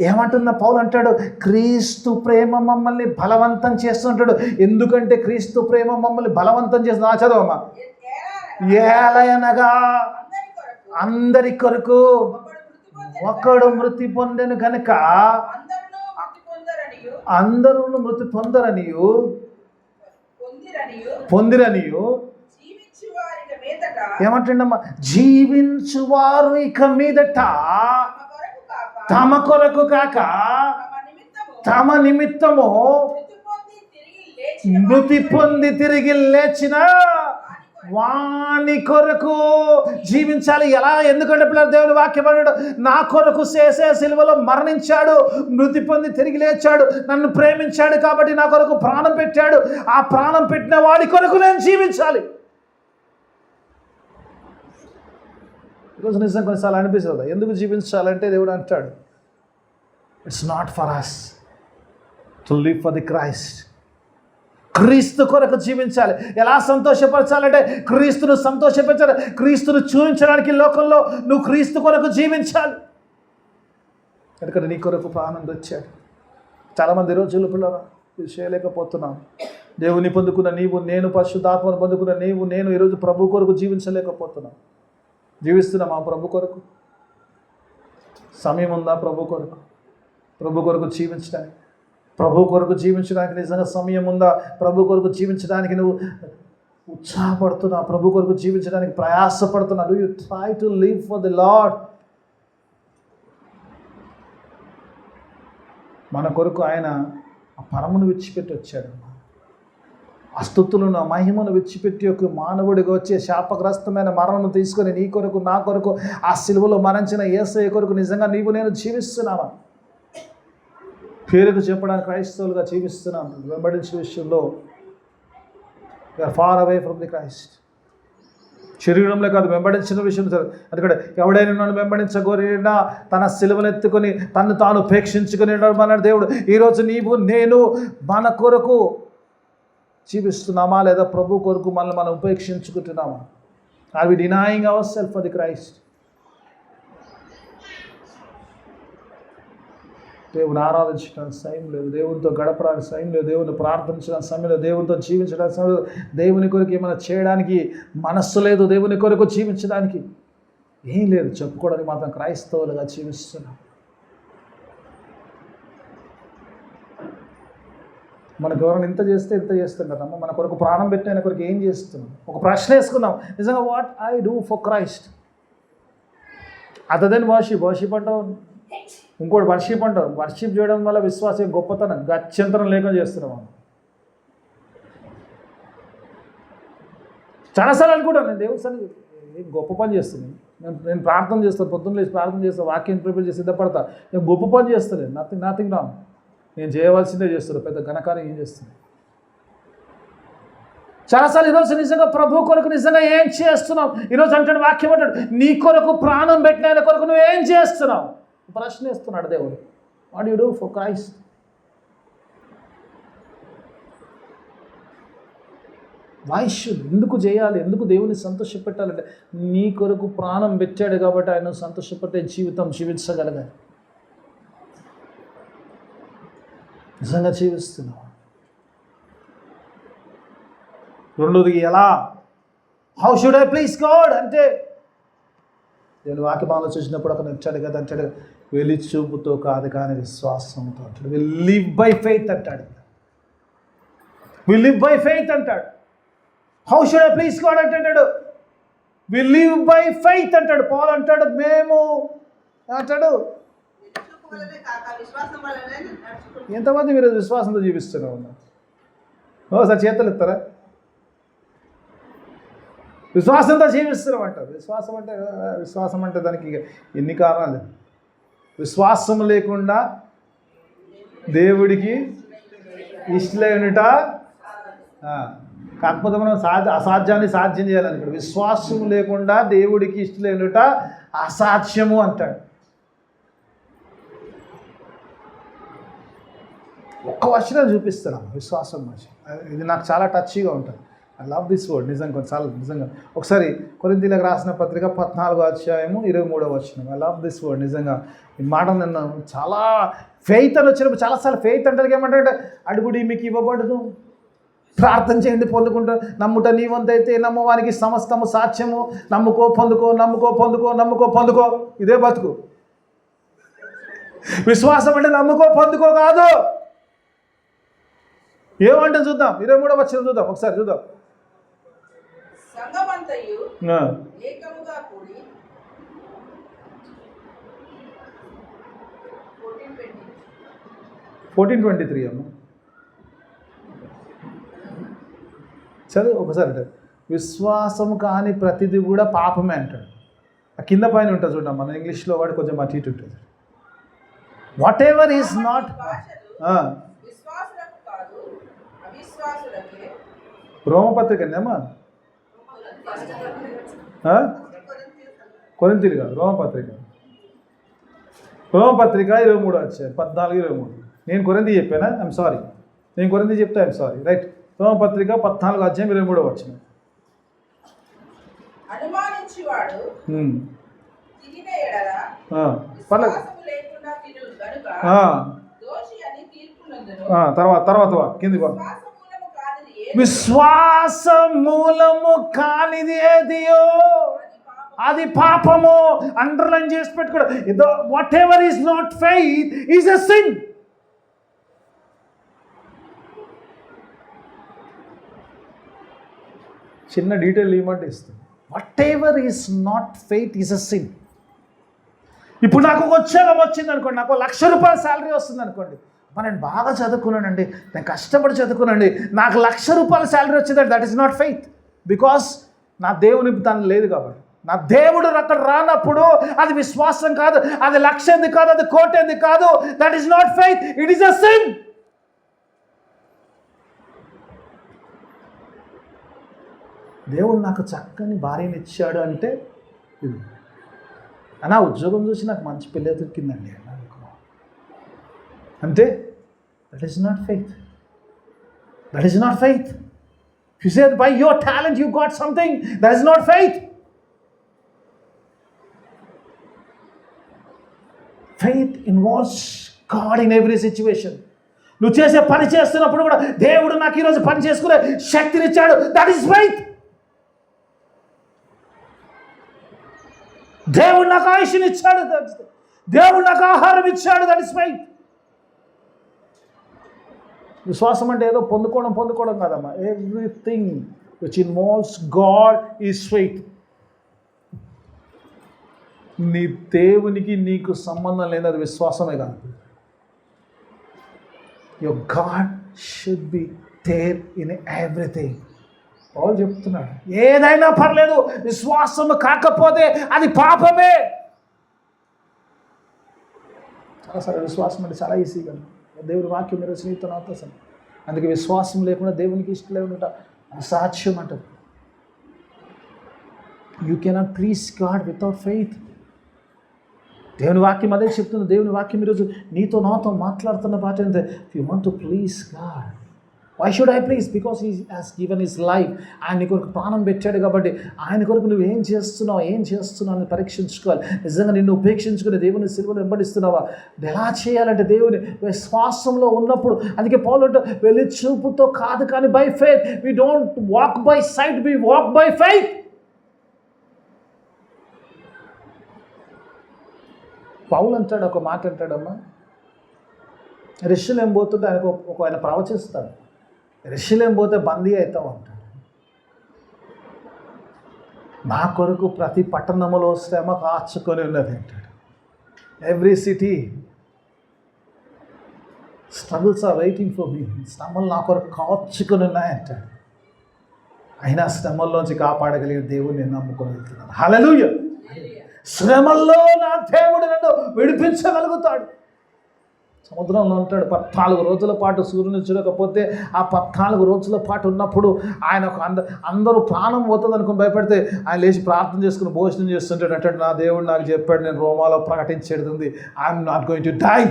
ఏమంటున్న పౌలు అంటాడు, క్రీస్తు ప్రేమ మమ్మల్ని బలవంతం చేస్తుంటాడు. ఎందుకంటే క్రీస్తు ప్రేమ మమ్మల్ని బలవంతం చేస్తుంది. చదవమ్మా. ఏలయనగా అందరి కొరకు ఒకడు మృతి పొందెను కనుక అందరూ మృతి పొందిరనియు ఏమంటుండమ్మా, జీవించువారు ఇక మీదట తమ కొరకు కాక తమ నిమిత్తము మృతి పొంది తిరిగి లేచిన వాని కొరకు జీవించాలి. ఎలా? ఎందుకంటే పిల్లలు దేవుని వాక్యం అన్నాడు, నా కొరకు చేసే సిలువలో మరణించాడు, మృతి పొంది తిరిగి లేచాడు, నన్ను ప్రేమించాడు కాబట్టి నా కొరకు ప్రాణం పెట్టాడు. ఆ ప్రాణం పెట్టిన వాడి కొరకు నేను జీవించాలి. ఈరోజు నిజం కొన్నిసార్లు అనిపిస్తుంది, ఎందుకు జీవించాలంటే దేవుడు అంటాడు, it's not for us to live for the Christ. క్రీస్తు కొరకు జీవించాలి. ఎలా సంతోషపరచాలంటే క్రీస్తును సంతోషపరచాలి. క్రీస్తును చూపించడానికి లోకంలో నువ్వు క్రీస్తు కొరకు జీవించాలి. ఎందుకంటే నీ కొరకు ప్రాణం తెచ్చాడు. చాలామంది రోజులు పిల్లలు ఇది చేయలేకపోతున్నాం. దేవుని పొందుకున్న నీవు, నేను పరిశుద్ధాత్మను పొందుకున్న నీవు, నేను ఈరోజు ప్రభు కొరకు జీవించలేకపోతున్నాం. జీవిస్తున్నామా ప్రభు కొరకు? సమయం ఉందా ప్రభు కొరకు? ప్రభు కొరకు జీవించడానికి, ప్రభు కొరకు జీవించడానికి నిజంగా సమయం ఉందా? ప్రభు కొరకు జీవించడానికి నువ్వు ఉత్సాహపడుతున్నా? ప్రభు కొరకు జీవించడానికి ప్రయాసపడుతున్నా? Do you try to live for the Lord? మన కొరకు ఆయన ఆ పరమును విడిచిపెట్టి వచ్చాడు. ఆ స్తుతులను, ఆ మహిమను విడిచిపెట్టి ఒక మానవుడిగా వచ్చే శాపగ్రస్తమైన మరణను తీసుకొని నీ కొరకు, నా కొరకు ఆ సిలువలో మరణించిన యేసయ్య కొరకు నిజంగా నీవు నేను జీవిస్తున్నావా? పేరుకు చెప్పడానికి క్రైస్తవులుగా జీవిస్తున్నాం. వెంబడించే విషయంలో we are far away from the Christ. శరీరంలో కాదు, వెంబడించిన విషయం. అందుకని ఎవడైనా నన్ను వెంబడించగోరినా తన సిలువను ఎత్తుకొని తను తాను ఉపేక్షించుకుని అన్నాడు దేవుడు. ఈరోజు నీవు నేను మన కొరకు జీవిస్తున్నామా, లేదా ప్రభు కొరకు మనల్ని మనం ఉపేక్షించుకుంటున్నామా? Are we denying our self for the Christ? దేవుని ఆరాధించడానికి సమయం లేదు, దేవునితో గడపడానికి సమయం లేదు, దేవుని ప్రార్థించడానికి సమయం లేదు, దేవునితో జీవించడానికి సమయం లేదు, దేవుని కొరకు ఏమైనా చేయడానికి మనస్సు లేదు, దేవుని కొరకు జీవించడానికి ఏం లేదు. చెప్పుకోవడానికి మాత్రం క్రైస్తవులుగా జీవిస్తున్నాం. మనకు ఎవరైనా ఇంత చేస్తే ఇంత చేస్తున్నారమ్మ, మన కొరకు ప్రాణం పెట్టి ఆయన కొరకు ఏం చేస్తున్నాం? ఒక ప్రశ్న వేసుకుందాం, నిజంగా what I do for Christ other than worship అంటావు, ఇంకోటి వర్షిప్ అంటావు. వర్షిప్ చేయడం వల్ల విశ్వాసం గొప్పతనం గత్యంతరం లేకుండా చేస్తున్నాం. చాలాసార్లు అనుకుంటాను, నేను దేవుని సన్నిధి గొప్ప పని చేస్తున్నాను, నేను ప్రార్థన చేస్తాను, పొద్దున్న లేచి ప్రార్థన చేస్తాను, వాక్యం ప్రిపేర్ చేసి సిద్ధపడతా, నేను గొప్ప పని చేస్తాను, నథింగ్ రాంగ్. నేను చేయవలసిందే చేస్తున్నాను, పెద్ద ఘనకార్యం ఏం చేస్తున్నాను. చాలాసార్లు ఈరోజు నిజంగా ప్రభు కొరకు నిజంగా ఏం చేస్తున్నావు? ఈరోజు అంటాడు వాక్యం అంటాడు, నీ కొరకు ప్రాణం పెట్టిన ఆయన కొరకు నువ్వు ఏం చేస్తున్నావు? ప్రశ్న వేస్తున్నాడు దేవుడు. What you do for Christ? వైశ్యుడు ఎందుకు చేయాలి? ఎందుకు దేవుని సంతోషపెట్టాలంటే నీ కొరకు ప్రాణం పెట్టాడు కాబట్టి ఆయన సంతోషపెట్టే జీవితం జీవించగలగాలి. నిజంగా జీవిస్తున్నావు. రెండోది ఎలా? How should I please God అంటే నేను వాక్యమాలలో చూసినప్పుడు అతను వచ్చాడు కదా, అంటాడు వెలి చూపుతో కాదు కానీ విశ్వాసంతో అంటాడు. విల్ లివ్ బై ఫెయిత్ అంటాడు. విల్ లివ్ బై ఫెయిత్ అంటాడు. How should I please God అంటాడు విల్ లివ్ బై ఫెయిత్ అంటాడు. పౌలు అంటాడు మేము అంటాడు. ఎంతమంది మీరు విశ్వాసంతో జీవిస్తున్నావు? ఒకసారి చేతులు ఎత్తారా? విశ్వాసంతో జీవిస్తున్నాం అంటారు. విశ్వాసం అంటే దానికి ఎన్ని కారణాలు. విశ్వాసం లేకుండా దేవుడికి ఇష్టలేనుట, కాకపోతే మనం అసాధ్యాన్ని సాధ్యం చేయాలనుకుంటాం. విశ్వాసం లేకుండా దేవుడికి ఇష్టలేనుట అసాధ్యము అంటాడు. ఒక్క వచనం చూపిస్తున్నాం విశ్వాసం మనిషి. ఇది నాకు చాలా టచ్గా ఉంటుంది. I love this word. నిజంగా చాలా నిజంగా ఒకసారి కొరింథీయులకు రాసిన పత్రిక 14వ అధ్యాయము 23వ వచనం. I love this word. నిజంగా ఈ మాట నన్ను చాలా ఫెయిత్ అని వచ్చినప్పుడు చాలాసార్లు ఫెయిత్ అంటే ఏమంటారంటే అడుగుడి మీకు ఇవ్వబడదు, ప్రార్థన చేయండి పొందుకుంటారు, నమ్ముట నీ వంతైతే నమ్మవానికి సమస్తము సాధ్యము, నమ్ముకో పొందుకో, నమ్ముకో పొందుకో, నమ్ముకో పొందుకో. ఇదే బతుకు. విశ్వాసం అంటే నమ్ముకో పొందుకో కాదు. ఏమంటే చూద్దాం, 23వ వచనం చూద్దాం, ఒకసారి చూద్దాం. సంగమంతయు ఏకముగా కూడి 14:23 అమ్మ. చదువు ఒకసారి అంటారు, విశ్వాసం కాని ప్రతిదీ కూడా పాపమే అంటాడు. ఆ కింద పైన ఉంటుంది చూడండి, మన ఇంగ్లీష్లో వాడు కొంచెం అటు ఇటు ఉంటుంది. వాట్ ఎవర్ ఈజ్ నాట్ విశ్వాసులకు కాదు అవిశ్వాసులకే. రోమపత్రిక అందేమా, కొరింథీలు కాదు, రోమపత్రిక 23 వచ్చాయి 14-23. నేను కొరింథీ చెప్పానా? ఐఎమ్ సారీ, నేను కొరింథీ చెప్తే ఐఎమ్ సారీ, రైట్. రోమపత్రిక 14-23 వచ్చిన. అనుమానించువాడు తినిన ఎడల విశ్వాసము లేకుండా తినును గనుక దోషి అని తీర్పునందును. తర్వాత కింది విశ్వాస మూలము కానిది ఏదియో అది పాపము. అండర్లైన్ చేసి పెట్టుకోవడం. What ever is not faith is a sin. చిన్న డీటెయిల్ ఏమంటే ఇస్తుంది. What ever is not faith is a sin. ఇప్పుడు నాకు ఒక ఉద్యోగం వచ్చింది అనుకోండి, నాకు ₹1,00,000 శాలరీ వస్తుంది అనుకోండి. నేను బాగా చదువుకున్నానండి, నేను కష్టపడి చదువుకున్నానండి, నాకు ₹1,00,000 శాలరీ వచ్చిందండి, that is not faith. Because నా దేవుని తను లేదు కాబట్టి. నా దేవుడు అక్కడ రానప్పుడు అది విశ్వాసం కాదు, అది 1,00,000 కాదు, అది 1,00,00,000 కాదు. That is not faith, it is a sin. దేవుడు నాకు చక్కని భార్యని ఇచ్చాడు అంటే ఇది. నా ఉద్యోగం చూసి నాకు మంచి పిల్ల దొరికిందండి అంటే that is not faith. That is not faith. You say by your talent you got something, that is not faith. Faith involves God in every situation. నువ్వు చేసే పని చేస్తున్నప్పుడు కూడా దేవుడు నాకు ఈరోజు పని చేసుకునే శక్తినిచ్చాడు, దట్ ఈస్ ఫెయిత్. దేవుడు నాకు ఆయుష్నిచ్చాడు, దేవుడు నాకు ఆహారం ఇచ్చాడు, దట్ ఈస్ ఫెయిత్. విశ్వాసం అంటే ఏదో పొందుకోవడం కాదమ్మా. Everything which involves God is faith. నీ దేవునికి నీకు సంబంధం లేని అది విశ్వాసమే కాదు. Your God should be there in everything. పౌలు చెప్తున్నాడు, ఏదైనా పర్లేదు, విశ్వాసం కాకపోతే అది పాపమే. చాలా సరే, విశ్వాసం అంటే చాలా ఈజీగా దేవుడి వాక్యం మీరు స్నేహితులు అవుతాం. అందుకే విశ్వాసం లేకుండా దేవునికి ఇష్టం లేకుండా అసాధ్యం అంటారు. You cannot please God without faith. దేవుని వాక్యం అదే చెప్తుంది. దేవుని వాక్యం ఈరోజు నీతో నాతో మాట్లాడుతున్న పాట ఏంటంటే, you want to please God. Why should I please? Because he has given his life. ఆయన కొరకు ప్రాణం పెట్టాడు కాబట్టి ఆయన కొరకు నువ్వు ఏం చేస్తున్నావు అని పరీక్షించుకోవాలి. నిజంగా నిన్ను ఉపేక్షించుకుని దేవుని సిలువను వెంబడిస్తున్నావా? ఎలా చేయాలంటే దేవుని విశ్వాసంలో ఉన్నప్పుడు. అందుకే పౌలు అంటే, వెళ్లి చూపుతో కాదు కానీ by faith. We don't walk by sight, we walk by faith. పౌలు అంటాడు, ఒక మాట అంటాడమ్మా, యెరూషలేము పోతుంటే ఆయన ప్రవచిస్తాడు, యెరూషలేము పోతే బందీ అవుతావు అంటాడు. నా కొరకు ప్రతి పట్టణములో శ్రమ కాచుకొని ఉన్నది అంటాడు. Every city struggles are waiting for me. శ్రమలు నా కొరకు కాచుకొని ఉన్నాయంటాడు. అయినా శ్రమల్లోంచి కాపాడగలిగిన దేవుని నేను నమ్ముకొని వెళ్తున్నాను. హల్లెలూయా. శ్రమల్లో నా దేవుడు నన్ను విడిపించగలుగుతాడు. సముద్రంలో ఉంటాడు 14 రోజుల పాటు సూర్యుని చూడకపోతే, ఆ 14 రోజుల పాటు ఉన్నప్పుడు ఆయనకు అందరూ ప్రాణం పోతుంది అనుకుని భయపడితే ఆయన లేచి ప్రార్థన చేసుకుని భోజనం చేస్తుంటాడు. అంటే నా దేవుడు నాకు చెప్పాడు, నేను రోమాలో ప్రకటించేది ఉంది, I'm not going to die.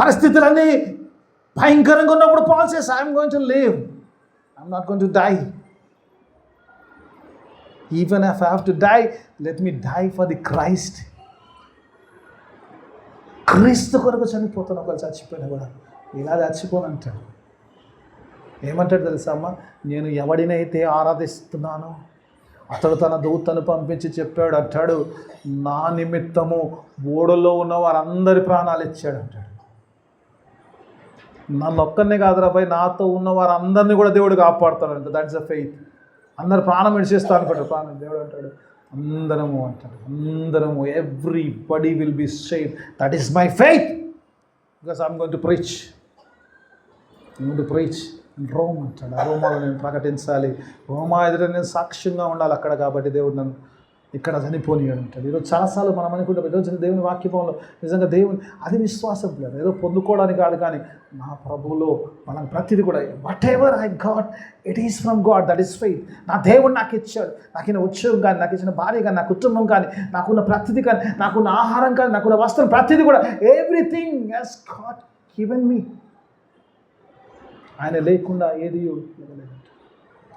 పరిస్థితులన్నీ భయంకరంగా ఉన్నప్పుడు Paul says, I'm going to live, I'm not going to die. Even if I have to die, let me die for the Christ. క్రీస్తు కొరకు చనిపోతాను. ఒకవేళ చచ్చిపోయినా కూడా ఇలా చచ్చిపోనంటాడు. ఏమంటాడు తెలుసా అమ్మ? నేను ఎవడినైతే ఆరాధిస్తున్నానో అతడు తన దూతను పంపించి చెప్పాడు అంటాడు, నా నిమిత్తము ఓడలో ఉన్న వారందరి ప్రాణాలు ఇచ్చాడు అంటాడు. నన్ను ఒక్కరినే కాదురా భయ్, నాతో ఉన్న వారందరినీ కూడా దేవుడు కాపాడుతాడంట. That's a faith. అందరు ప్రాణం విడిచేస్తా అనుకుంటారు, ప్రాణం దేవుడు అంటాడు అందరము అంటాడు, అందరము, everybody will be saved. That is my faith. Because I'm going to preach. Rome అంటాడు. ఆ రోమాలో నేను ప్రకటించాలి, రోమా ఎదుట నేను సాక్ష్యంగా ఉండాలి అక్కడ. కాబట్టి దేవుడు నన్ను ఇక్కడ చనిపోనియాడు అంటాడు. ఈరోజు చాలాసార్లు మనం అనుకుంటాం ఈరోజు దేవుని వాక్యంలో నిజంగా దేవుని అది విశ్వాసం లేదు, ఏదో పొందుకోవడానికి కాదు, కానీ నా ప్రభువులో మనం ప్రతిదీ కూడా what ever I got it is from God, that is faith. నా దేవుడు నాకు ఇచ్చాడు, నాకు ఇచ్చిన ఉద్యోగం కానీ, నాకు ఇచ్చిన భార్య కానీ, నా కుటుంబం కానీ, నాకున్న ప్రతిదీ కానీ, నాకున్న ఆహారం కానీ, నాకున్న వస్త్రం ప్రతిదీ కూడా everything has God given me. ఆయన లేకుండా ఏది లేదు,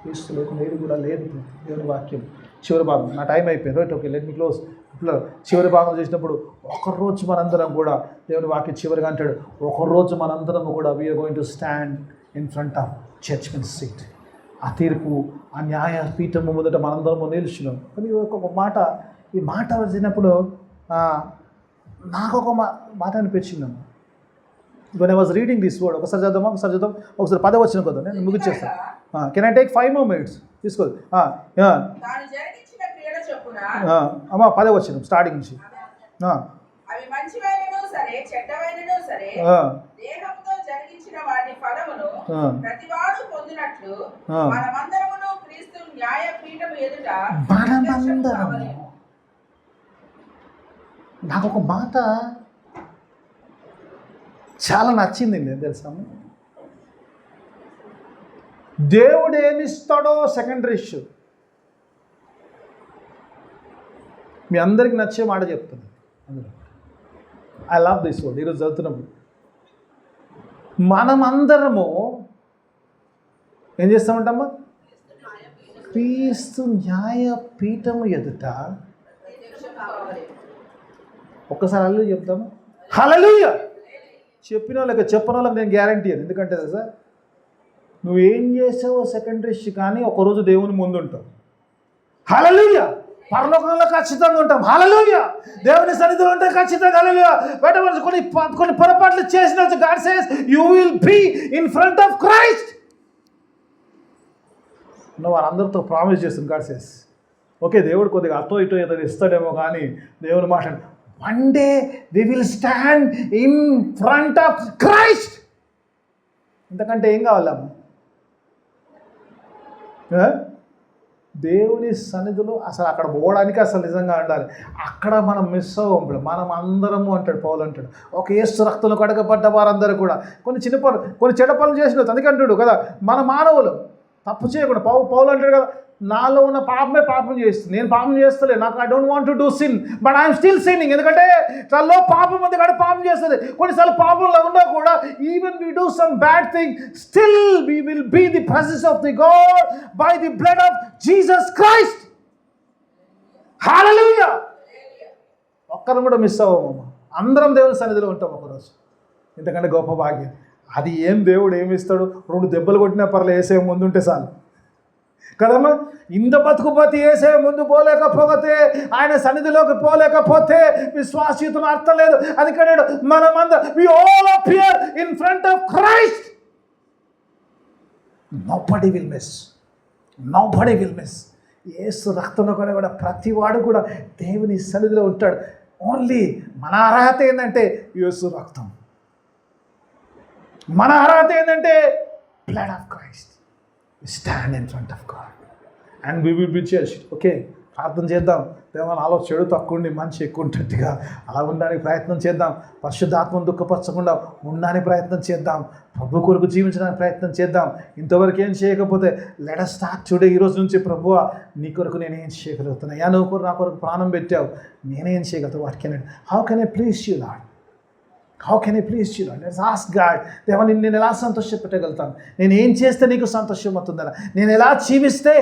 క్రీస్తు లేకుండా ఏది కూడా లేదు. దేవుని వాక్యం చివరి భాగం, నా టైం అయిపోయింది, right, okay, let me close. ఇట్లా చివరి భాగం చేసినప్పుడు ఒకరోజు మనందరం కూడా దేవుని వాక్యం చివరిగా అంటాడు, ఒకరోజు మనందరం కూడా we are going to stand in front of judgment seat. ఆ తీర్పు, ఆ న్యాయ పీఠము ముందట మనందరము నిలుచున్నాం. కానీ ఒక మాట, ఈ మాట వచ్చినప్పుడు నాకు ఒక మాట అనిపించిందమ్మా. when I was reading this word, ఒకసారి చదువుదామా, ఒకసారి 10 వచనం కదా, నేను ముగిచ్చేస్తాను. Can I take 5 more minutes? తీసుకో. అమ్మా 10 వచనం స్టార్టింగ్ నుంచి. అవి మంచివైనను సరే చెడ్డవైనను సరే దేహముతో జరిగించిన వాటి ఫలమును ప్రతివాడు పొందినట్లు మనమందరమును క్రీస్తు న్యాయపీఠము ఎదుట మనమందరము. నాకు ఒక మాట చాలా నచ్చింది, నేను తెలుసా, దేవుడు ఏమిస్తాడో సెకండరీ ఇష్యూ. మీ అందరికి నచ్చే మాట చెప్తాను అందులో. I love this word. ఈరోజు చదువుతున్నప్పుడు మనమందరము ఏం చేస్తామంటమ్మా? క్రీస్తు న్యాయపీఠము ఎదుట. ఒక్కసారి హల్లెలూయా చెప్తాము. హల్లెలూయా. చెప్పిన వాళ్ళకి చెప్పిన వాళ్ళకి నేను గ్యారంటీ అది. ఎందుకంటే సార్, నువ్వేం చేసావో సెకండరీ ఇష్యూ, కానీ ఒకరోజు దేవుని ముందు ఉంటావు. హల్లెలూయా. పరలోకంలో ఖచ్చితంగా ఉంటాం. హల్లెలూయా. దేవుని సన్నిధిలో ఉంటే ఖచ్చితంగా హల్లెలూయా. బయట కొన్ని పొరపాట్లు చేసిన God says you will be in front of Christ. నువ్వు వారందరితో ప్రామిస్ చేస్తుంది గాడ్ సేస్. ఓకే, దేవుడు కొద్దిగా అటో ఇటో ఏదో ఇస్తాడేమో, కానీ దేవుని మాట one day we will stand in front of Christ. ఇంతకంటే ఏం కావాలమ్మా? దేవుని సన్నిధిలో అసలు అక్కడ పోవడానికి అసలు నిజంగా ఉండాలి. అక్కడ మనం మిస్ అవ్వం. మనం అందరము అంటాడు పౌలు, అంటాడు ఒక యేసు రక్తంలో కడగబడ్డ వారందరూ కూడా కొన్ని చెడ్డ పనులు చేసిన అందుకంటాడు కదా. మన మానవులు తప్పు చేయకుండా పౌలు అంటాడు కదా, నాలో ఉన్న పాపమే పాపం చేస్తుంది, నేను పాపం చేస్తలే, నాకు I don't want to do sin but I'm still sinning. ఎందుకంటే తనలో పాపం ఉంది కాబట్టి పాపం చేస్తుంది. కొన్నిసార్లు పాపంలో ఉన్నా కూడా even we do some bad thing, still we will be the presence of the God by the blood of Jesus Christ. హల్లెలూయా. ఒక్కరు కూడా మిస్ అవ్వమమ్మా. అందరం దేవుని సన్నిధిలో ఉంటాం ఒకరోజు. ఇంతకంటే గొప్ప భాగ్యం అది. ఏం దేవుడు ఏమిస్తాడు? 2 దెబ్బలు కొట్టినా పర్లే, వేసే ముందు ఉంటే చాలు కదమ్మా. ఇంత బతుకుబతి వేసే ముందు పోలేకపోతే, ఆయన సన్నిధిలోకి పోలేకపోతే విశ్వాసీయతను అర్థం లేదు. అది కన్నాడు, మనమందరం we all appear in front of Christ. Nobody will miss. యేసు రక్తంలో కూడా ప్రతివాడు కూడా దేవుని సన్నిధిలో ఉంటాడు. ఓన్లీ మన అర్హత ఏంటంటే యేసు రక్తం. మన అర్హత ఏంటంటే blood of Christ. Stand in front of God and we will be judged. Okay, ప్రార్థన చేద్దాం. దేవా, నాలో చెడు తక్కువ ఉండి మంచి ఎక్కువ ఉంటట్టుగా అలా ఉండడానికి ప్రయత్నం చేద్దాం. పరిశుద్ధాత్మను దుఃఖపరచకుండా ఉండడానికి ప్రయత్నం చేద్దాం. ప్రభు కొరకు జీవించడానికి ప్రయత్నం చేద్దాం. ఇంతవరకు ఏం చేయకపోతే లెట్ us స్టార్ట్ టుడే. ఈరోజు నుంచి ప్రభువా, నీ కొరకు నేనేం చేయగలుగుతున్నా? నువ్వు నా కొరకు ప్రాణం పెట్టావు, నేనేం చేయగలుగుతావు? What can how can I please you Lord? How can I please you Lord? Let's ask God. దేవా, నేను ఎలా సంతోషపెట్టగలుగుతాను? నేను ఏం చేస్తే నీకు సంతోషం అవుతుందా? నేను ఎలా జీవిస్తే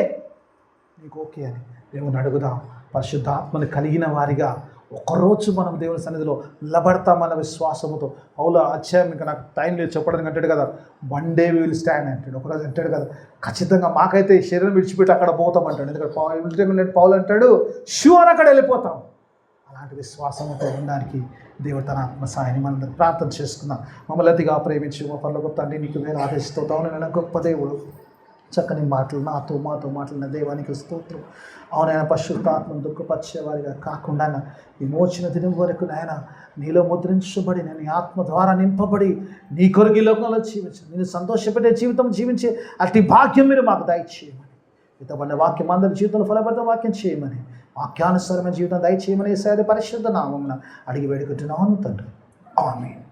నీకు ఓకే అని దేవుని అడుగుదాం. పరిశుద్ధాత్మని కలిగిన వారిగా ఒకరోజు మనం దేవుని సన్నిధిలో నిలబడతామన్న విశ్వాసముతో. పౌలు అధ్యాయం ఇంకా నాకు టైం లేదు చెప్పడానికి అంటాడు కదా, 1 day we will stand అంటాడు. ఒకరోజు అంటాడు కదా, ఖచ్చితంగా మాకైతే ఈ శరీరం విడిచిపెట్టి అక్కడ పోతాం అంటాడు. ఎందుకంటే పౌలు అంటాడు షూర్ అక్కడ వెళ్ళిపోతాం. అలాంటి విశ్వాసంతో ఉండడానికి దేవుడు తన ఆత్మ సాయాన్ని మనందరం ప్రార్థన చేసుకుందాం. మమ్మల్ని అతిగా ప్రేమించి మా పనుల గొప్ప తండ్రి, నీకు వేరే ఆదేశిస్తావు. నేను గొప్ప దేవుడు, చక్కని మాటలు నాతో మాతో మాట్లాడిన దేవానికి స్తోత్రం. అవునైనా పరిశుద్ధాత్మను దుఃఖపరిచేవారిగా కాకుండా విమోచన దినం వరకు నాయన నీలో ముద్రించబడి నేను నీ ఆత్మ ద్వారా నింపబడి నీ కొరకు ఈ లోకంలో జీవించు, నేను సంతోషపెట్టే జీవితం జీవించే అట్టి భాగ్యం మీరు మాకు దయచేయమని, ఇంతపడిన వాక్యం అందరి జీవితంలో ఫలభరిత వాక్యం చేయమని, వాక్యానుసారమైన జీవితం దయచేయమని యేసయ్య పరిశుద్ధ నామమున అడిగి వేడుకుంటున్నాను తండ్రి. ఆమేన్.